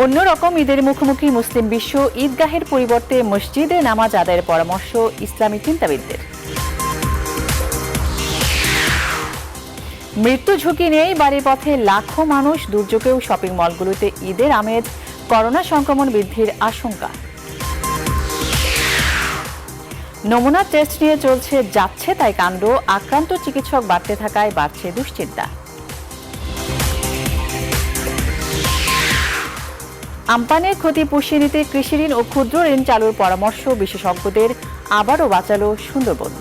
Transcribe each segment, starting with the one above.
অন্যরকম ঈদের মুখোমুখি মুসলিম বিশ্ব, ঈদগাহের পরিবর্তে মসজিদে নামাজ আদায়ের পরামর্শ ইসলামী চিন্তাবিদদের। মৃত্যু ঝুঁকি নিয়েই বাড়ির পথে লাখো মানুষ, দুর্যোগেও শপিং মলগুলোতে ঈদের আমেজ, করোনা সংক্রমণ বৃদ্ধির আশঙ্কা। নমুনা টেস্ট নিয়ে যাচ্ছে তাই কাণ্ড, আক্রান্ত চিকিৎসক বাড়তে থাকায় বাড়ছে দুশ্চিন্তা। আমপানের ক্ষতি পুষিয়ে নিতে কৃষি ঋণ ও ক্ষুদ্র ঋণ চালুর পরামর্শ বিশেষজ্ঞদের, আবারও বাঁচালো সুন্দরবন।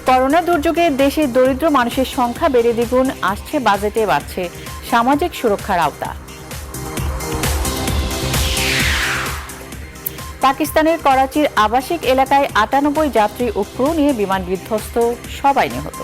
করোনা দুর্যোগে দেশে দরিদ্র মানুষের সংখ্যা বেড়ে দ্বিগুণ, আসছে বাজেটে বাড়ছে সামাজিক সুরক্ষার আওতা। পাকিস্তানের করাচির আবাসিক এলাকায় ৯৮ যাত্রী ও ক্রু নিয়ে বিমান বিধ্বস্ত, সবাই নিহত।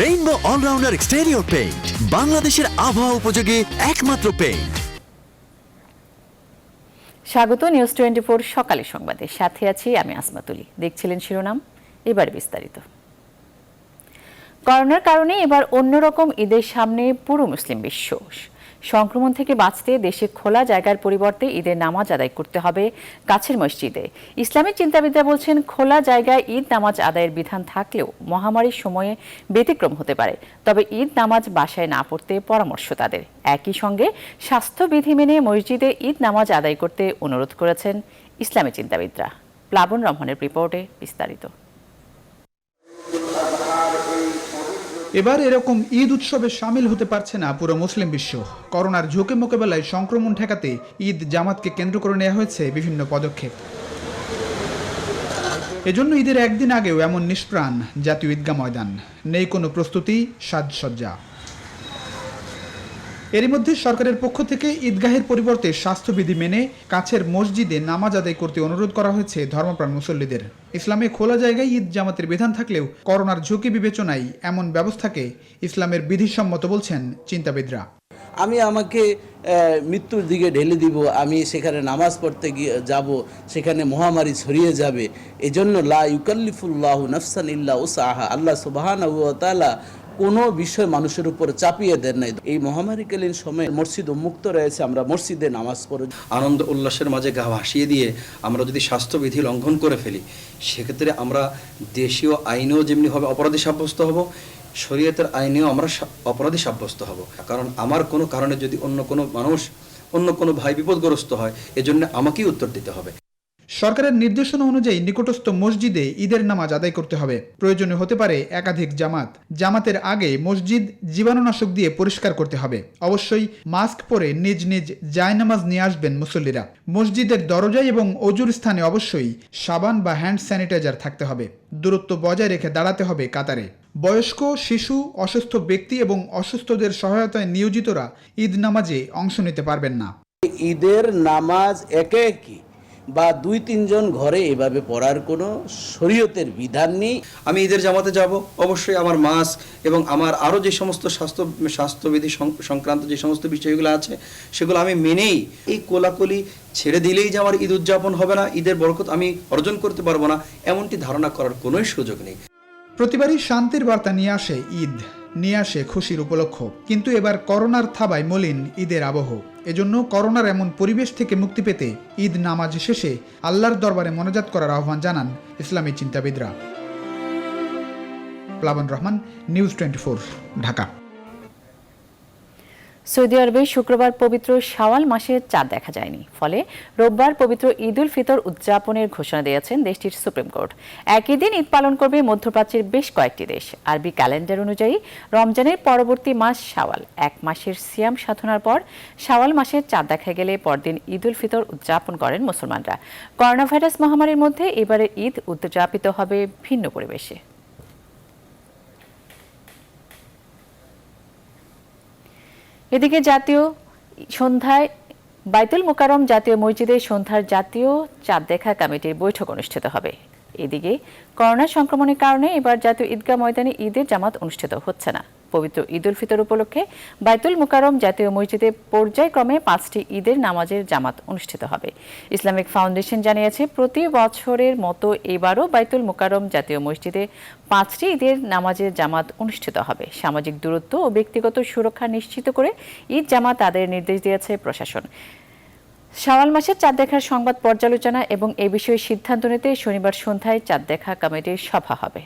রেইনবো অলরাউন্ডার এক্সটেরিয়র পেইন্ট, বাংলাদেশের আবহাওয়া উপযোগী একমাত্র পেইন্ট। স্বাগত নিউজ 24 সকালের সংবাদে, সাথে আছি আমি আসমা তুলি। দেখছিলেন শিরোনাম, এবার বিস্তারিত। করোনার কারণে এবার অন্যরকম ঈদের সামনে পুরো মুসলিম বিশ্ব। সংক্রমণ থেকে বাঁচতে দেশে খোলা জায়গার পরিবর্তে ঈদের নামাজ আদায় করতে হবে কাছের মসজিদে। ইসলামী চিন্তাবিদরা বলছেন, খোলা জায়গায় ঈদ নামাজ আদায়ের বিধান থাকলেও মহামারীর সময়ে ব্যতিক্রম হতে পারে। তবে ঈদ নামাজ বাসায় না পড়তে পরামর্শ তাদের। একই সঙ্গে স্বাস্থ্যবিধি মেনে মসজিদে ঈদ নামাজ আদায় করতে অনুরোধ করেছেন ইসলামী চিন্তাবিদরা। প্লাবন রহমানের রিপোর্টে বিস্তারিত। এবার এরকম ঈদ উৎসবে সামিল হতে পারছে না পুরো মুসলিম বিশ্ব। করোনার ঝুঁকি মোকাবেলায় সংক্রমণ ঠেকাতে ঈদ জামাতকে কেন্দ্র করে নেওয়া হয়েছে বিভিন্ন পদক্ষেপ। এজন্য ঈদের একদিন আগেও এমন নিষ্প্রাণ জাতীয় ঈদগাহ ময়দান, নেই কোনো প্রস্তুতি, সাজসজ্জা। এরই মধ্যে সরকারের পক্ষ থেকে ঈদগাহের পরিবর্তে স্বাস্থ্যবিধি মেনে কাছের মসজিদে নামাজ আদায় করতে অনুরোধ করা হয়েছে ধর্মপ্রাণ মুসল্লিদের। ইসলামে খোলা জায়গায় ঈদ জামাতের বিধান থাকলেও করোনার ঝুঁকি বিবেচনায় এমন ব্যবস্থাকে ইসলামের বিধিসম্মত বলছেন চিন্তাবিদরা। আমি আমাকে মৃত্যুর দিকে ঢেলে দিব, আমি সেখানে নামাজ পড়তে গিয়ে যাব, সেখানে মহামারী ছড়িয়ে যাবে। এজন্য লা ইউকাল্লিফুল্লাহু নাফসান ইল্লা উসআহা, আল্লাহ সুবহানাহু ওয়া তাআলা কোনো বিষয় মানুষের উপর চাপিয়ে দেন নাই। এই মহামারীকালীন সময়ে মসজিদ উন্মুক্ত রয়েছে, আমরা মসজিদে নামাজ পড়ি। আনন্দ উল্লাসের মাঝে গা ভাসিয়ে দিয়ে আমরা যদি স্বাস্থ্যবিধি লঙ্ঘন করে ফেলি, সেক্ষেত্রে আমরা দেশীয় আইনেও যেমনিভাবে অপরাধী সাব্যস্ত হব, শরীয়তের আইনেও আমরা অপরাধী সাব্যস্ত হব। কারণ আমার কোনো কারণে যদি অন্য কোনো মানুষ, অন্য কোনো ভাই বিপদগ্রস্ত হয়, এজন্য আমাকেই উত্তর দিতে হবে। সরকারের নির্দেশনা অনুযায়ী নিকটস্থ মসজিদে ঈদের নামাজ আদায় করতে হবে। প্রয়োজনে হতে পারে একাধিক জামাত। জামাতের আগে মসজিদ জীবাণুনাশক দিয়ে পরিষ্কার করতে হবে। অবশ্যই মাস্ক পরে নিজ নিজ জায়নামাজ নিয়ে আসবেন মুসল্লিরা। মসজিদের দরজায় এবং অজুর স্থানে অবশ্যই সাবান বা হ্যান্ড স্যানিটাইজার থাকতে হবে। দূরত্ব বজায় রেখে দাঁড়াতে হবে কাতারে। বয়স্ক, শিশু, অসুস্থ ব্যক্তি এবং অসুস্থদের সহায়তায় নিয়োজিতরা ঈদ নামাজে অংশ নিতে পারবেন না। ঈদের নামাজ একে একই বা ২-৩ জন ঘরে এভাবে পড়ার কোনো শরীয়তের বিধান নেই। আমি ঈদের জামাতে যাব, অবশ্যই আমার মাস্ক এবং আমার আরও যে সমস্ত স্বাস্থ্যবিধি সংক্রান্ত যে সমস্ত বিষয়গুলো আছে, সেগুলো আমি মেনেই এই কোলাকুলি ছেড়ে দিলেই যে আমার ঈদ উদযাপন হবে না, ঈদের বরকত আমি অর্জন করতে পারবো না, এমনটি ধারণা করার কোনোই সুযোগ নেই। প্রতিবারই শান্তির বার্তা নিয়ে আসে ঈদ, নিয়ে আসে খুশির উপলক্ষ। কিন্তু এবার করোনার থাবায় মলিন ঈদের আবহ। এজন্য করোনার এমন পরিবেশ থেকে মুক্তি পেতে ঈদ নামাজ শেষে আল্লাহর দরবারে মোনাজাত করার আহ্বান জানান ইসলামী চিন্তাবিদরা। প্লাবন রহমান, নিউজ 24, ঢাকা। সৌদি আরবে শুক্রবার পবিত্র শাওয়াল মাসে চাঁদ দেখা যায়নি। ফলে রোববার পবিত্র ঈদ উল ফিতর উদযাপনের ঘোষণা দিয়েছেন দেশটির সুপ্রিম কোর্ট। একই দিন ঈদ পালন করবে মধ্যপ্রাচ্যের বেশ কয়েকটি দেশ। আরবি ক্যালেন্ডার অনুযায়ী রমজানের পরবর্তী মাস শাওয়াল। এক মাসের সিয়াম সাধনার পর শাওয়াল মাসে চাঁদ দেখা গেলে পরদিন ঈদ উল ফিতর উদযাপন করেন মুসলমানরা। করোনা ভাইরাস মহামারীর মধ্যে এবারের ঈদ উদযাপিত হবে ভিন্ন পরিবেশে। এদিকে জাতীয় সন্ধ্যায় বাইতুল মোকাররম জাতীয় মসজিদে সন্ধ্যার জাতীয় চাঁদ দেখা কমিটির বৈঠক অনুষ্ঠিত হবে। এদিকে করোনা সংক্রমণের কারণে এবার জাতীয় ঈদগাহ ময়দানে ঈদের জামাত অনুষ্ঠিত হচ্ছে না। পবিত্র ঈদ উল ফিতর উপলক্ষে বাইতুল মুকাররম জাতীয় মসজিদে পর্যায়ক্রমে 5টি ঈদের নামাজের জামাত অনুষ্ঠিত হবে। ইসলামিক ফাউন্ডেশন জানিয়েছে, প্রতি বছরের মতো এবারও বাইতুল মুকাররম জাতীয় মসজিদে 5টি ঈদের নামাজের জামাত অনুষ্ঠিত হবে। সামাজিক দূরত্ব ও ব্যক্তিগত সুরক্ষা নিশ্চিত করে ঈদ জামাত আদায়ের নির্দেশ দিয়েছে প্রশাসন। শাওয়াল মাসের চাঁদ দেখার সংবাদ পর্যালোচনা এবং এ বিষয়ে সিদ্ধান্ত নিতে শনিবার সন্ধ্যায় চাঁদ দেখা কমিটির সভা হবে।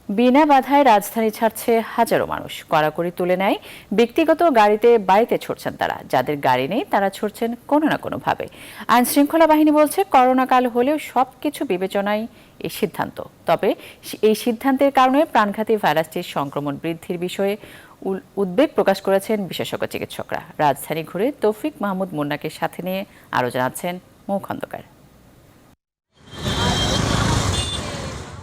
বিনা বাধায় রাজধানী ছাড়ছে হাজারো মানুষ। কড়াকড়ি তুলে নেয় ব্যক্তিগত গাড়িতে বাড়িতে ছুটছেন তারা। যাদের গাড়ি নেই তারা ছুটছেন কোনো না কোনোভাবে। আইন শৃঙ্খলা বাহিনী বলছে, করোনাকাল হলেও সবকিছু বিবেচনায় এই সিদ্ধান্ত। তবে এই সিদ্ধান্তের কারণে প্রাণঘাতী ভাইরাসটির সংক্রমণ বৃদ্ধির বিষয়ে উদ্বেগ প্রকাশ করেছেন বিশেষজ্ঞ চিকিৎসকরা। রাজধানী ঘুরে তৌফিক মাহমুদ মুন্নাকে সাথে নিয়ে আরও জানাচ্ছেন মৌ খন্দকার।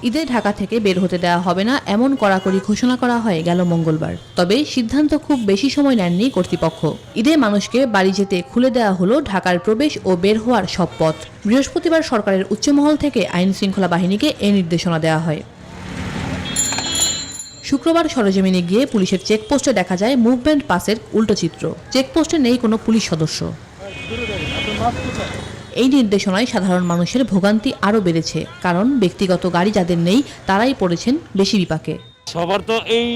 ঈদে ঢাকা থেকে বের হতে দেওয়া হবে না এমন কড়াকড়ি ঘোষণা করা হয় গেল মঙ্গলবার। তবে সিদ্ধান্ত খুব বেশি সময় নেননি কর্তৃপক্ষ। ঈদে মানুষকে বাড়ি যেতে খুলে দেওয়া হলো ঢাকার প্রবেশ ও বের হওয়ার সব পথ। বৃহস্পতিবার সরকারের উচ্চমহল থেকে আইন শৃঙ্খলা বাহিনীকে এ নির্দেশনা দেওয়া হয়। শুক্রবার সরেজমিনে গিয়ে পুলিশের চেকপোস্টে দেখা যায় মুভমেন্ট পাসের উল্টো চিত্র। চেকপোস্টে নেই কোনো পুলিশ সদস্য। এই নির্দেশনায় সাধারণ মানুষের ভোগান্তি আরও বেড়েছে, কারণ ব্যক্তিগত গাড়ি যাদের নেই তারাই পড়েছেন বেশি বিপাকে। সবার তো এই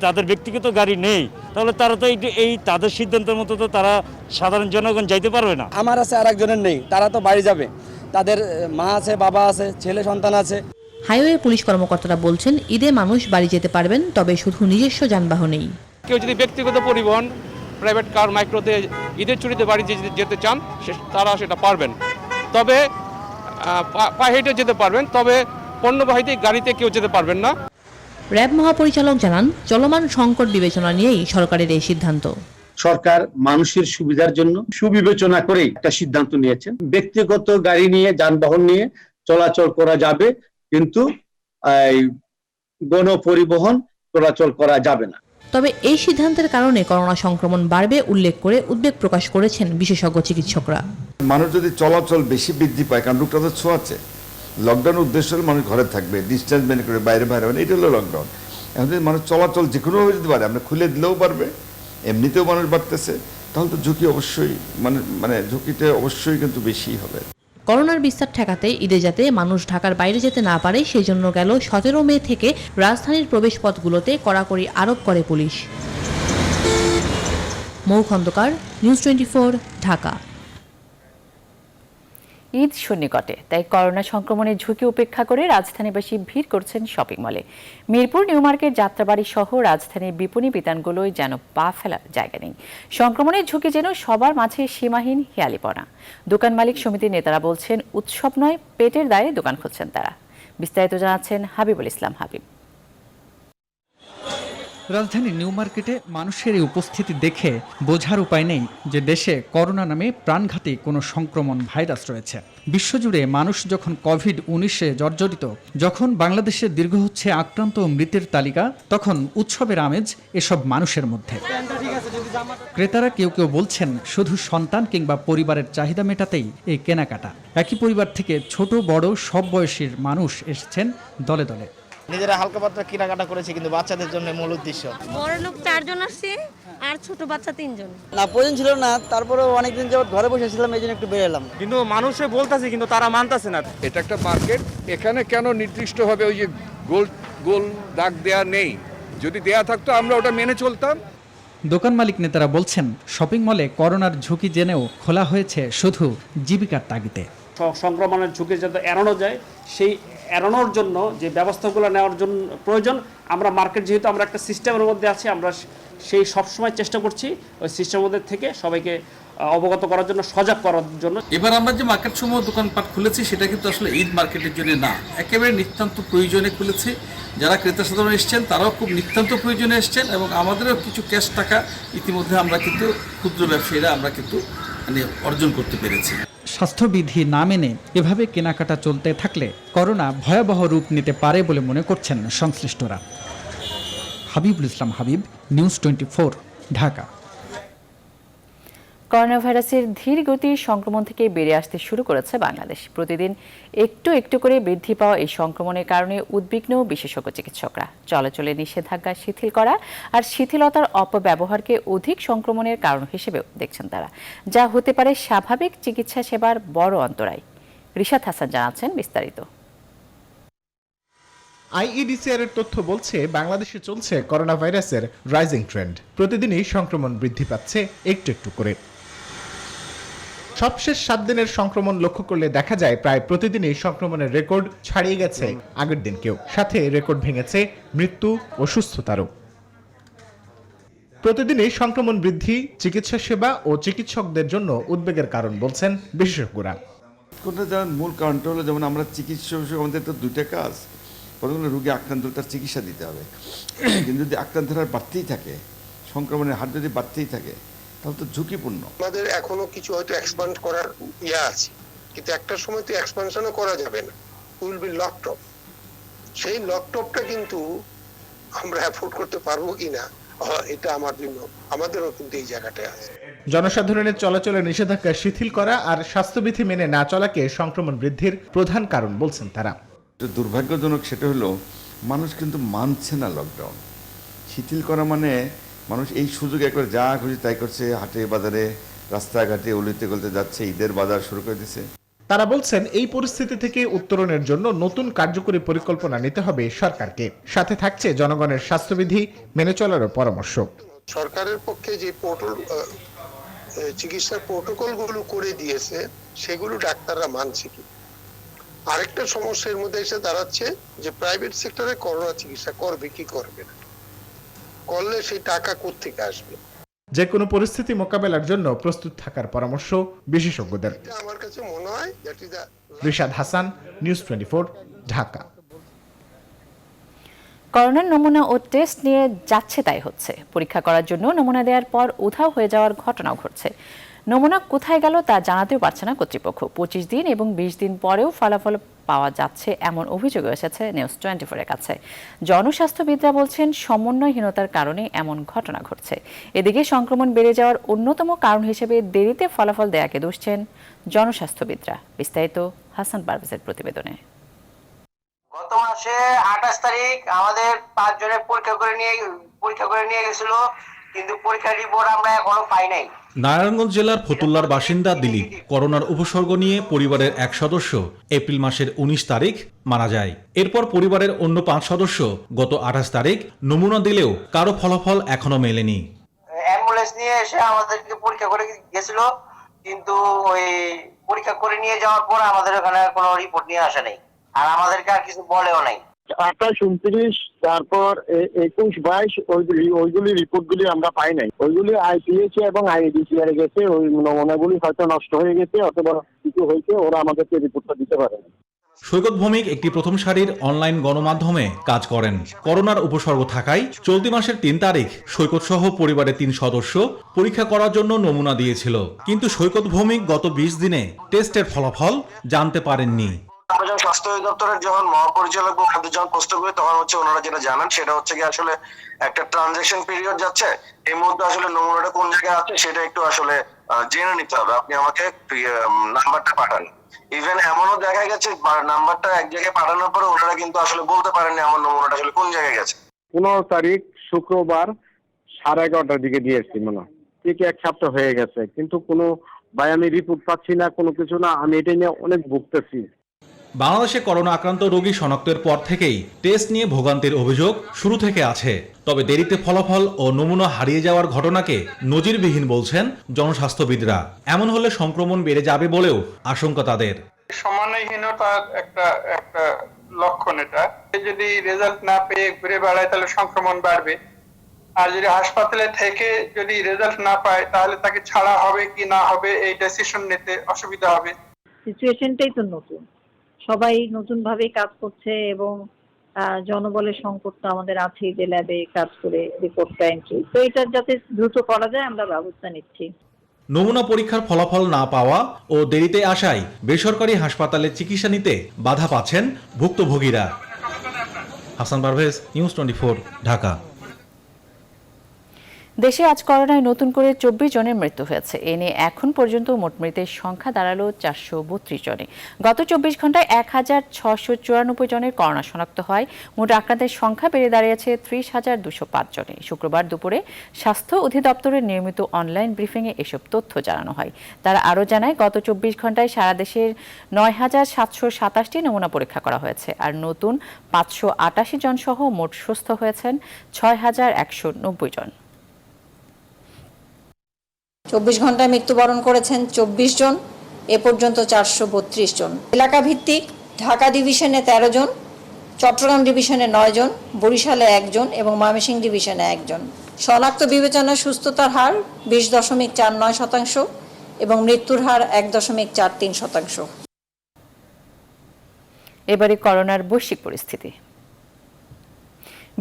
তাদের ব্যক্তিগত গাড়ি নেই, তাহলে তারা তো এই তাদের সিদ্ধান্তের মতো তো তারা সাধারণ জনগণ যাইতে পারবে না। আমার আছে আর একজনের নেই, তারা তো বাড়ি যাবে, তাদের মা আছে, বাবা আছে, ছেলে সন্তান আছে। হাইওয়ে পুলিশ কর্মকর্তারা বলছেন, ঈদে মানুষ বাড়ি যেতে পারবেন, তবে শুধু নিজস্ব যানবাহনেই। কেউ যদি ব্যক্তিগত পরিবহন, প্রাইভেট কার, মাইক্রোতে ঈদের ছুটিতে বাড়ি যেতে চান তারা সেটা পারবেন, তবে পায়ে হেঁটে যেতে পারবেন, তবে পণ্যবাহী গাড়িতে কেউ যেতে পারবেন না। র্যাব মহাপরিচালক জানান, চলমান সংকট বিবেচনা নিয়েই সরকারের এই সিদ্ধান্ত। সরকার মানুষের সুবিধার জন্য সুবিবেচনা করে একটা সিদ্ধান্ত নিয়েছেন। ব্যক্তিগত গাড়ি নিয়ে, যানবাহন নিয়ে চলাচল করা যাবে, কিন্তু গণপরিবহন চলাচল করা যাবে না। তবে এই সিদ্ধান্তের কারণে করোনা সংক্রমণ বাড়বে উল্লেখ করে উদ্বেগ প্রকাশ করেছেন বিশেষজ্ঞ চিকিৎসকরা। মানুষ যদি চলাচল বেশি বৃদ্ধি পায়, কারণ লোকটা তো ছোঁয়াচ্ছে, লকডাউনের উদ্দেশ্য হলে মানুষ ঘরে থাকবে, ডিস্টেন্স মেনে করে বাইরে মানে এটা হলো লকডাউন। এখন যদি মানুষ চলাচল যে কোনোভাবে যদি পারে, আমরা খুলে দিলেও পারবে, এমনিতেও মানুষ বাড়তেছে, তাহলে তো ঝুঁকি অবশ্যই মানে ঝুঁকিটা অবশ্যই কিন্তু বেশি হবে। করোনার বিস্তার ঠেকাতে ঈদে যাতে মানুষ ঢাকার বাইরে যেতে না পারে, সেই জন্য গেল 17 মে থেকে রাজধানীর প্রবেশপথগুলোতে কড়াকড়ি আরোপ করে পুলিশ। মৌ খন্দকার, নিউজ 24, ঢাকা। ঈদ সন্নিকটে, তাই করোনা সংক্রমণের ঝুঁকি উপেক্ষা করে রাজধানীবাসী ভিড় করছেন শপিং মলে। মিরপুর, নিউ মার্কেট, যাত্রাবাড়ি সহ রাজধানীর বিপণী বিতানগুলোয় যেন পা ফেলার জায়গা নেই। সংক্রমণের ঝুঁকি যেন সবার মাঝে সীমাহীন হিয়ালিপনা। দোকান মালিক সমিতির নেতারা বলছেন, উৎসব নয়, পেটের দায়ে দোকান খুলছেন তারা। বিস্তারিত জানাচ্ছেন হাবিবুল ইসলাম হাবিব। রাজধানীর নিউ মার্কেটে মানুষের এই উপস্থিতি দেখে বোঝার উপায় নেই যে দেশে করোনা নামে প্রাণঘাতী কোনো সংক্রমণ ভাইরাস রয়েছে। বিশ্বজুড়ে মানুষ যখন কোভিড-19-এ জর্জরিত, যখন বাংলাদেশে দীর্ঘ হচ্ছে আক্রান্ত ও মৃতের তালিকা, তখন উৎসবের আমেজ এসব মানুষের মধ্যে। ক্রেতারা কেউ কেউ বলছেন, শুধু সন্তান কিংবা পরিবারের চাহিদা মেটাতেই এই কেনাকাটা। একই পরিবার থেকে ছোট বড় সব বয়সীর মানুষ এসেছেন দলে দলে। নিজেরা হালকা পাতলা কেনাকাটা করেছে, কিন্তু বাচ্চাদের জন্য মূল উদ্দেশ্য। বড় লোক 4 জন আসছে আর ছোট বাচ্চা 3 জন। না, প্রয়োজন ছিল না, তারপরেও অনেকদিন যাবত ঘরে বসেছিলাম, এই জন্য একটু বের এলাম। কিন্তু মানুষে বলতেছে, কিন্তু তারা মানতেছে না। এটা একটা মার্কেট, এখানে কেন নির্দিষ্টভাবে ওই যে গোল দাগ দেয়া নেই? যদি দেয়া থাকতো আমরা ওটা মেনে চলতাম। দোকান মালিক নেতারা বলছেন, শপিং মলে করোনার ঝুঁকি জেনেও খোলা হয়েছে শুধু জীবিকার তাগিদে। সংক্রমণের ঝুঁকি যাতে এড়ানো যায়, সেই এড়ানোর জন্য যে ব্যবস্থাগুলো নেওয়ার জন্য প্রয়োজন, আমরা মার্কেট যেহেতু আমরা একটা সিস্টেমের মধ্যে আছি, আমরা সেই সবসময় চেষ্টা করছি ওই সিস্টেমের মধ্যে থেকে সবাইকে অবগত করার জন্য, সজাগ করার জন্য। এবার আমরা যে মার্কেট সমূহ দোকানপাট খুলেছি সেটা কিন্তু আসলে ঈদ মার্কেটের জন্য না, একেবারে নিতান্ত প্রয়োজনে খুলেছি। যারা ক্রেতা সাধারণ এসছেন তারাও খুব নিতান্ত প্রয়োজনে এসছেন, এবং আমাদেরও কিছু ক্যাশ টাকা ইতিমধ্যে আমরা কিন্তু ক্ষুদ্র ব্যবসায়ীরা আমরা কিন্তু অর্জন করতে পেরেছি। স্বাস্থ্যবিধি না মেনে এভাবে কেনাকাটা চলতে থাকলে করোনা ভয়াবহ রূপ নিতে পারে বলে মনে করছেন সংশ্লিষ্টরা। হাবিবুল ইসলাম হাবিব, নিউজ 24, ঢাকা। করোনা ভাইরাসের ধীর গতির সংক্রমণ থেকে বেরিয়ে আসতে শুরু করেছে বাংলাদেশ। প্রতিদিন একটু একটু করে বৃদ্ধি পাওয়া এই সংক্রমণের কারণে উদ্বিগ্ন বিশেষজ্ঞ চিকিৎসকরা। চলাচলে নিষেধাজ্ঞা শিথিল করা আর শিথিলতার অপব্যবহারকে অধিক সংক্রমণের কারণ হিসেবেও দেখছেন তারা, যা হতে পারে স্বাভাবিক চিকিৎসা সেবার বড় অন্তরায়। রিশাদ হাসান জানাচ্ছেন বিস্তারিত। আইইডিসিআর এর তথ্য বলছে বাংলাদেশে চলছে করোনা ভাইরাসের রাইজিং ট্রেন্ড। প্রতিদিনই সংক্রমণ বৃদ্ধি পাচ্ছে একটু একটু করে। সবশেষ 7 দিনের সংক্রমণ লক্ষ্য করলে দেখা যায় প্রায় প্রতিদিনই সংক্রমণের রেকর্ড ছাড়িয়ে গেছে আগের দিনকেও, সাথে রেকর্ড ভেঙেছে মৃত্যু ও সুস্থতারও। প্রতিদিনই সংক্রমণ বৃদ্ধি চিকিৎসা সেবা ও চিকিৎসকদের জন্য উদ্বেগের কারণ বলছেন বিশেষজ্ঞরা। কোনটা যেমন মূল কারণটা হলো, যেমন আমরা চিকিৎসক আমাদের তো দুইটা কাজ। প্রথম হলো রোগী আক্রান্ত তার চিকিৎসা দিতে হবে, কিন্তু যদি আক্রান্তের হার বাড়তেই থাকে, সংক্রমণের হার যদি বাড়তেই থাকে, তাহলে তো ঝুঁকিপূর্ণ। আমাদের এখনো কিছু হয়তো এক্সপ্যান্ড করার আছে, কিন্তু একটা সময় তো এক্সপ্যানশনও করা যাবে না, উইল বি লকড অফ। সেই লকড অফটা কিন্তু আমরা অ্যাফোর্ড করতে পারবো কিনা, এটা আমার জন্য আমাদেরও কিন্তু এই জায়গাটায় আছে। জনসাধারণের চলাচলের নিষেধাজ্ঞা শিথিল করা আর স্বাস্থ্যবিধি মেনে না চলাকে সংক্রমণ বৃদ্ধির প্রধান কারণ বলছেন তারা। দুর্ভাগ্যজনক সেটা হলো মানুষ কিন্তু মানছে না লকডাউন। শিথিল করা মানে মানুষ এই সুযোগে একবার যা খুশি তাই করছে, হাটে বাজারে রাস্তাঘাটে অলিতে গলিতে যাচ্ছে, ঈদের বাজার শুরু করে দিচ্ছে। তারা বলছেন এই পরিস্থিতি থেকে উত্তরণের জন্য নতুন কার্যকরী পরিকল্পনা নিতে হবে সরকারকে, সাথে থাকছে জনগণের স্বাস্থ্যবিধি মেনে চলারও পরামর্শ। সরকারের পক্ষে যে চিকিৎসার প্রোটোকল গুলো করে দিয়েছে সেগুলো ডাক্তাররা মানছে কি। আরেকটা সমস্যার মধ্যে এসে দাঁড়াচ্ছে যে প্রাইভেট সেক্টরে করোনা চিকিৎসা করবে কি করবে না, করলে সেই টাকা কোত্থেকে আসবে। যে কোনো পরিস্থিতি মোকাবেলার জন্য প্রস্তুত থাকার পরামর্শ বিশেষজ্ঞদের। আমার কাছে মনে হয় রিশাদ হাসান, নিউজ 24, ঢাকা। করোনার নমুনা ও টেস্ট নিয়ে যাচ্ছে তাই হচ্ছে। পরীক্ষা করার জন্য নমুনা দেওয়ার পর উধাও হয়ে যাওয়ার ঘটনাও ঘটছে। নমুনা কোথায় গেল তা জানাতেও পারছে না কর্তৃপক্ষ। 25 দিন এবং 20 দিন পরেও ফলাফল পাওয়া যাচ্ছে এমন অভিযোগ এসেছে নিউজ 24-এর কাছে। জনস্বাস্থ্যবিদরা বলছেন সমন্বয়হীনতার কারণে এমন ঘটনা ঘটছে। এদিকে সংক্রমণ বেড়ে যাওয়ার অন্যতম কারণ হিসেবে দেরিতে ফলাফল দেয়াকে দুষছেন জনস্বাস্থ্যবিদরা। বিস্তারিত হাসান পারভেজের প্রতিবেদনে। গত মাসে 28 তারিখ আমাদের 5 জনের পরীক্ষা করে নিয়ে গেছিল, কিন্তু পরীক্ষার রিপোর্ট আমরা এখনো পাই নাই। নারায়ণগঞ্জ জেলার ফতুল্লার বাসিন্দা দিলীপ করোনার উপসর্গ নিয়ে পরিবারের এক সদস্য এপ্রিল মাসের 19 তারিখ মারা যায়। এরপর পরিবারের অন্য 5 সদস্য গত 28 তারিখ নমুনা দিলেও কারো ফলাফল এখনো মেলেনি। অ্যাম্বুলেন্স নিয়ে এসে আমাদেরকে পরীক্ষা করে গেছিল, কিন্তু ওই পরীক্ষা করে নিয়ে যাওয়ার পর আমাদের ওখানে কোনো রিপোর্ট নিয়ে আসে নাই, আর আমাদেরকে আর কিছু বলেও নাই। 28, 29, তারপর 21, 22 ওইগুলি রিপোর্টগুলি আমরা পাই নাই। ওইগুলি আইপিএস এবং আইইডিসিআর এ গেছে, ওই নমুনাগুলি হয়তো নষ্ট হয়ে গেছে অথবা কিছু হয়েছে, ওরা আমাদেরকে রিপোর্টটা দিতে পারে না। সৈকত ভৌমিক একটি প্রথম সারির অনলাইন গণমাধ্যমে কাজ করেন। করোনার উপসর্গ থাকায় চলতি মাসের 3 তারিখ সৈকত সহ পরিবারের 3 সদস্য পরীক্ষা করার জন্য নমুনা দিয়েছিল, কিন্তু সৈকত ভৌমিক গত 20 দিনে টেস্টের ফলাফল জানতে পারেননি। আমরা যখন স্বাস্থ্য অধিদপ্তরের যখন মহাপরিচালক যখন প্রশ্ন করি, তখন হচ্ছে ওনারা যেটা জানান সেটা হচ্ছে কি আসলে একটা ট্রানজাকশন পিরিয়ড যাচ্ছে, এই মুহূর্তে আসলে নমুনাটা কোন জায়গায় আছে সেটা একটু আসলে জেনে নিতে হবে, আপনি আমাকে নাম্বারটা পাঠান। ইভেন এমনও দেখা গেছে নাম্বারটা এক জায়গায় পাঠানোর পরে ওনারা কিন্তু আসলে বলতে পারেননি আমার নমুনাটা আসলে কোন জায়গায় গেছে। 15 তারিখ শুক্রবার 11:30টার দিকে দিয়েছি, মনে ঠিক 1 সপ্তাহ হয়ে গেছে, কিন্তু কোনো আমি রিপোর্ট পাচ্ছি না, কোনো কিছু না। আমি এটা নিয়ে অনেক ভুগতেছি। বাংলাদেশে করোনা আক্রান্ত রোগী শনাক্তের পর থেকেই টেস্ট নিয়ে ভোগান্তির অভিযোগ শুরু থেকে আছে। তবে দেরিতে ফলাফল ও নমুনা হারিয়ে যাওয়ার ঘটনাকে নজিরবিহীন বলছেন জনস্বাস্থ্যবিদরা। এমন হলে সংক্রমণ বেড়ে যাবে বলেও আশঙ্কা তাদের। সমন্বয়হীনতার একটা লক্ষণ এটা। যদি রেজাল্ট না পেয়ে ঘুরে বেড়ায় তাহলে সংক্রমণ বাড়বে, আর যদি হাসপাতালে থেকে যদি রেজাল্ট না পায় তাহলে তাকে ছাড়া হবে কি না হবে এই ডিসিশন নিতে অসুবিধা হবে। সিচুয়েশনটাই তো নতুন, সবাই নতুন ভাবে কাজ করছে এবং জনবলের সংকট তো আমাদের আছেই, যে ল্যাবে কাজ করে রিপোর্টটা এন্ট্রি, তো এটা যাতে দ্রুত করা যায় আমরা ব্যবস্থা নিচ্ছি। নমুনা পরীক্ষার ফলাফল না পাওয়া ও দেরিতে আসায় বেসরকারি হাসপাতালে চিকিৎসা নিতে বাধা পাচ্ছেন ভুক্তভোগীরা। হাসান পারভেজ, নিউজ 24, ঢাকা। দেশে আজ করোনায় নতুন করে 24 জনের মৃত্যু হয়েছে। এ নিয়ে এখন পর্যন্ত মোট মৃতের সংখ্যা দাঁড়ালো 432 জনে। গত 24 ঘন্টায় 1694 জনের করোনা শনাক্ত হয়। মোট আক্রান্তের সংখ্যা বেড়ে দাঁড়িয়েছে 30,205 জনে। শুক্রবার দুপুরে স্বাস্থ্য অধিদপ্তরের নিয়মিত অনলাইন ব্রিফিংয়ে এসব তথ্য জানানো হয়। তারা আরও জানায়, গত 24 ঘন্টায় সারা দেশের 9,727টি নমুনা পরীক্ষা করা হয়েছে। আর নতুন 588 জন সহ মোট সুস্থ হয়েছেন 6,190 জন। 24 ঘন্টায় মৃত্যুবরণ করেছেন 24 জন, এ পর্যন্ত 432 জন। এলাকা ভিত্তিক ঢাকা ডিভিশনে 13 জন, চট্টগ্রাম ডিভিশনে 9 জন, বরিশালে 1 জন এবং ময়মনসিংহ ডিভিশনে 1 জন। শনাক্ত বিবেচনায় সুস্থতার হার 20.49% এবং মৃত্যুর হার 1.43%। এবারে করোনার বৈশ্বিক পরিস্থিতি।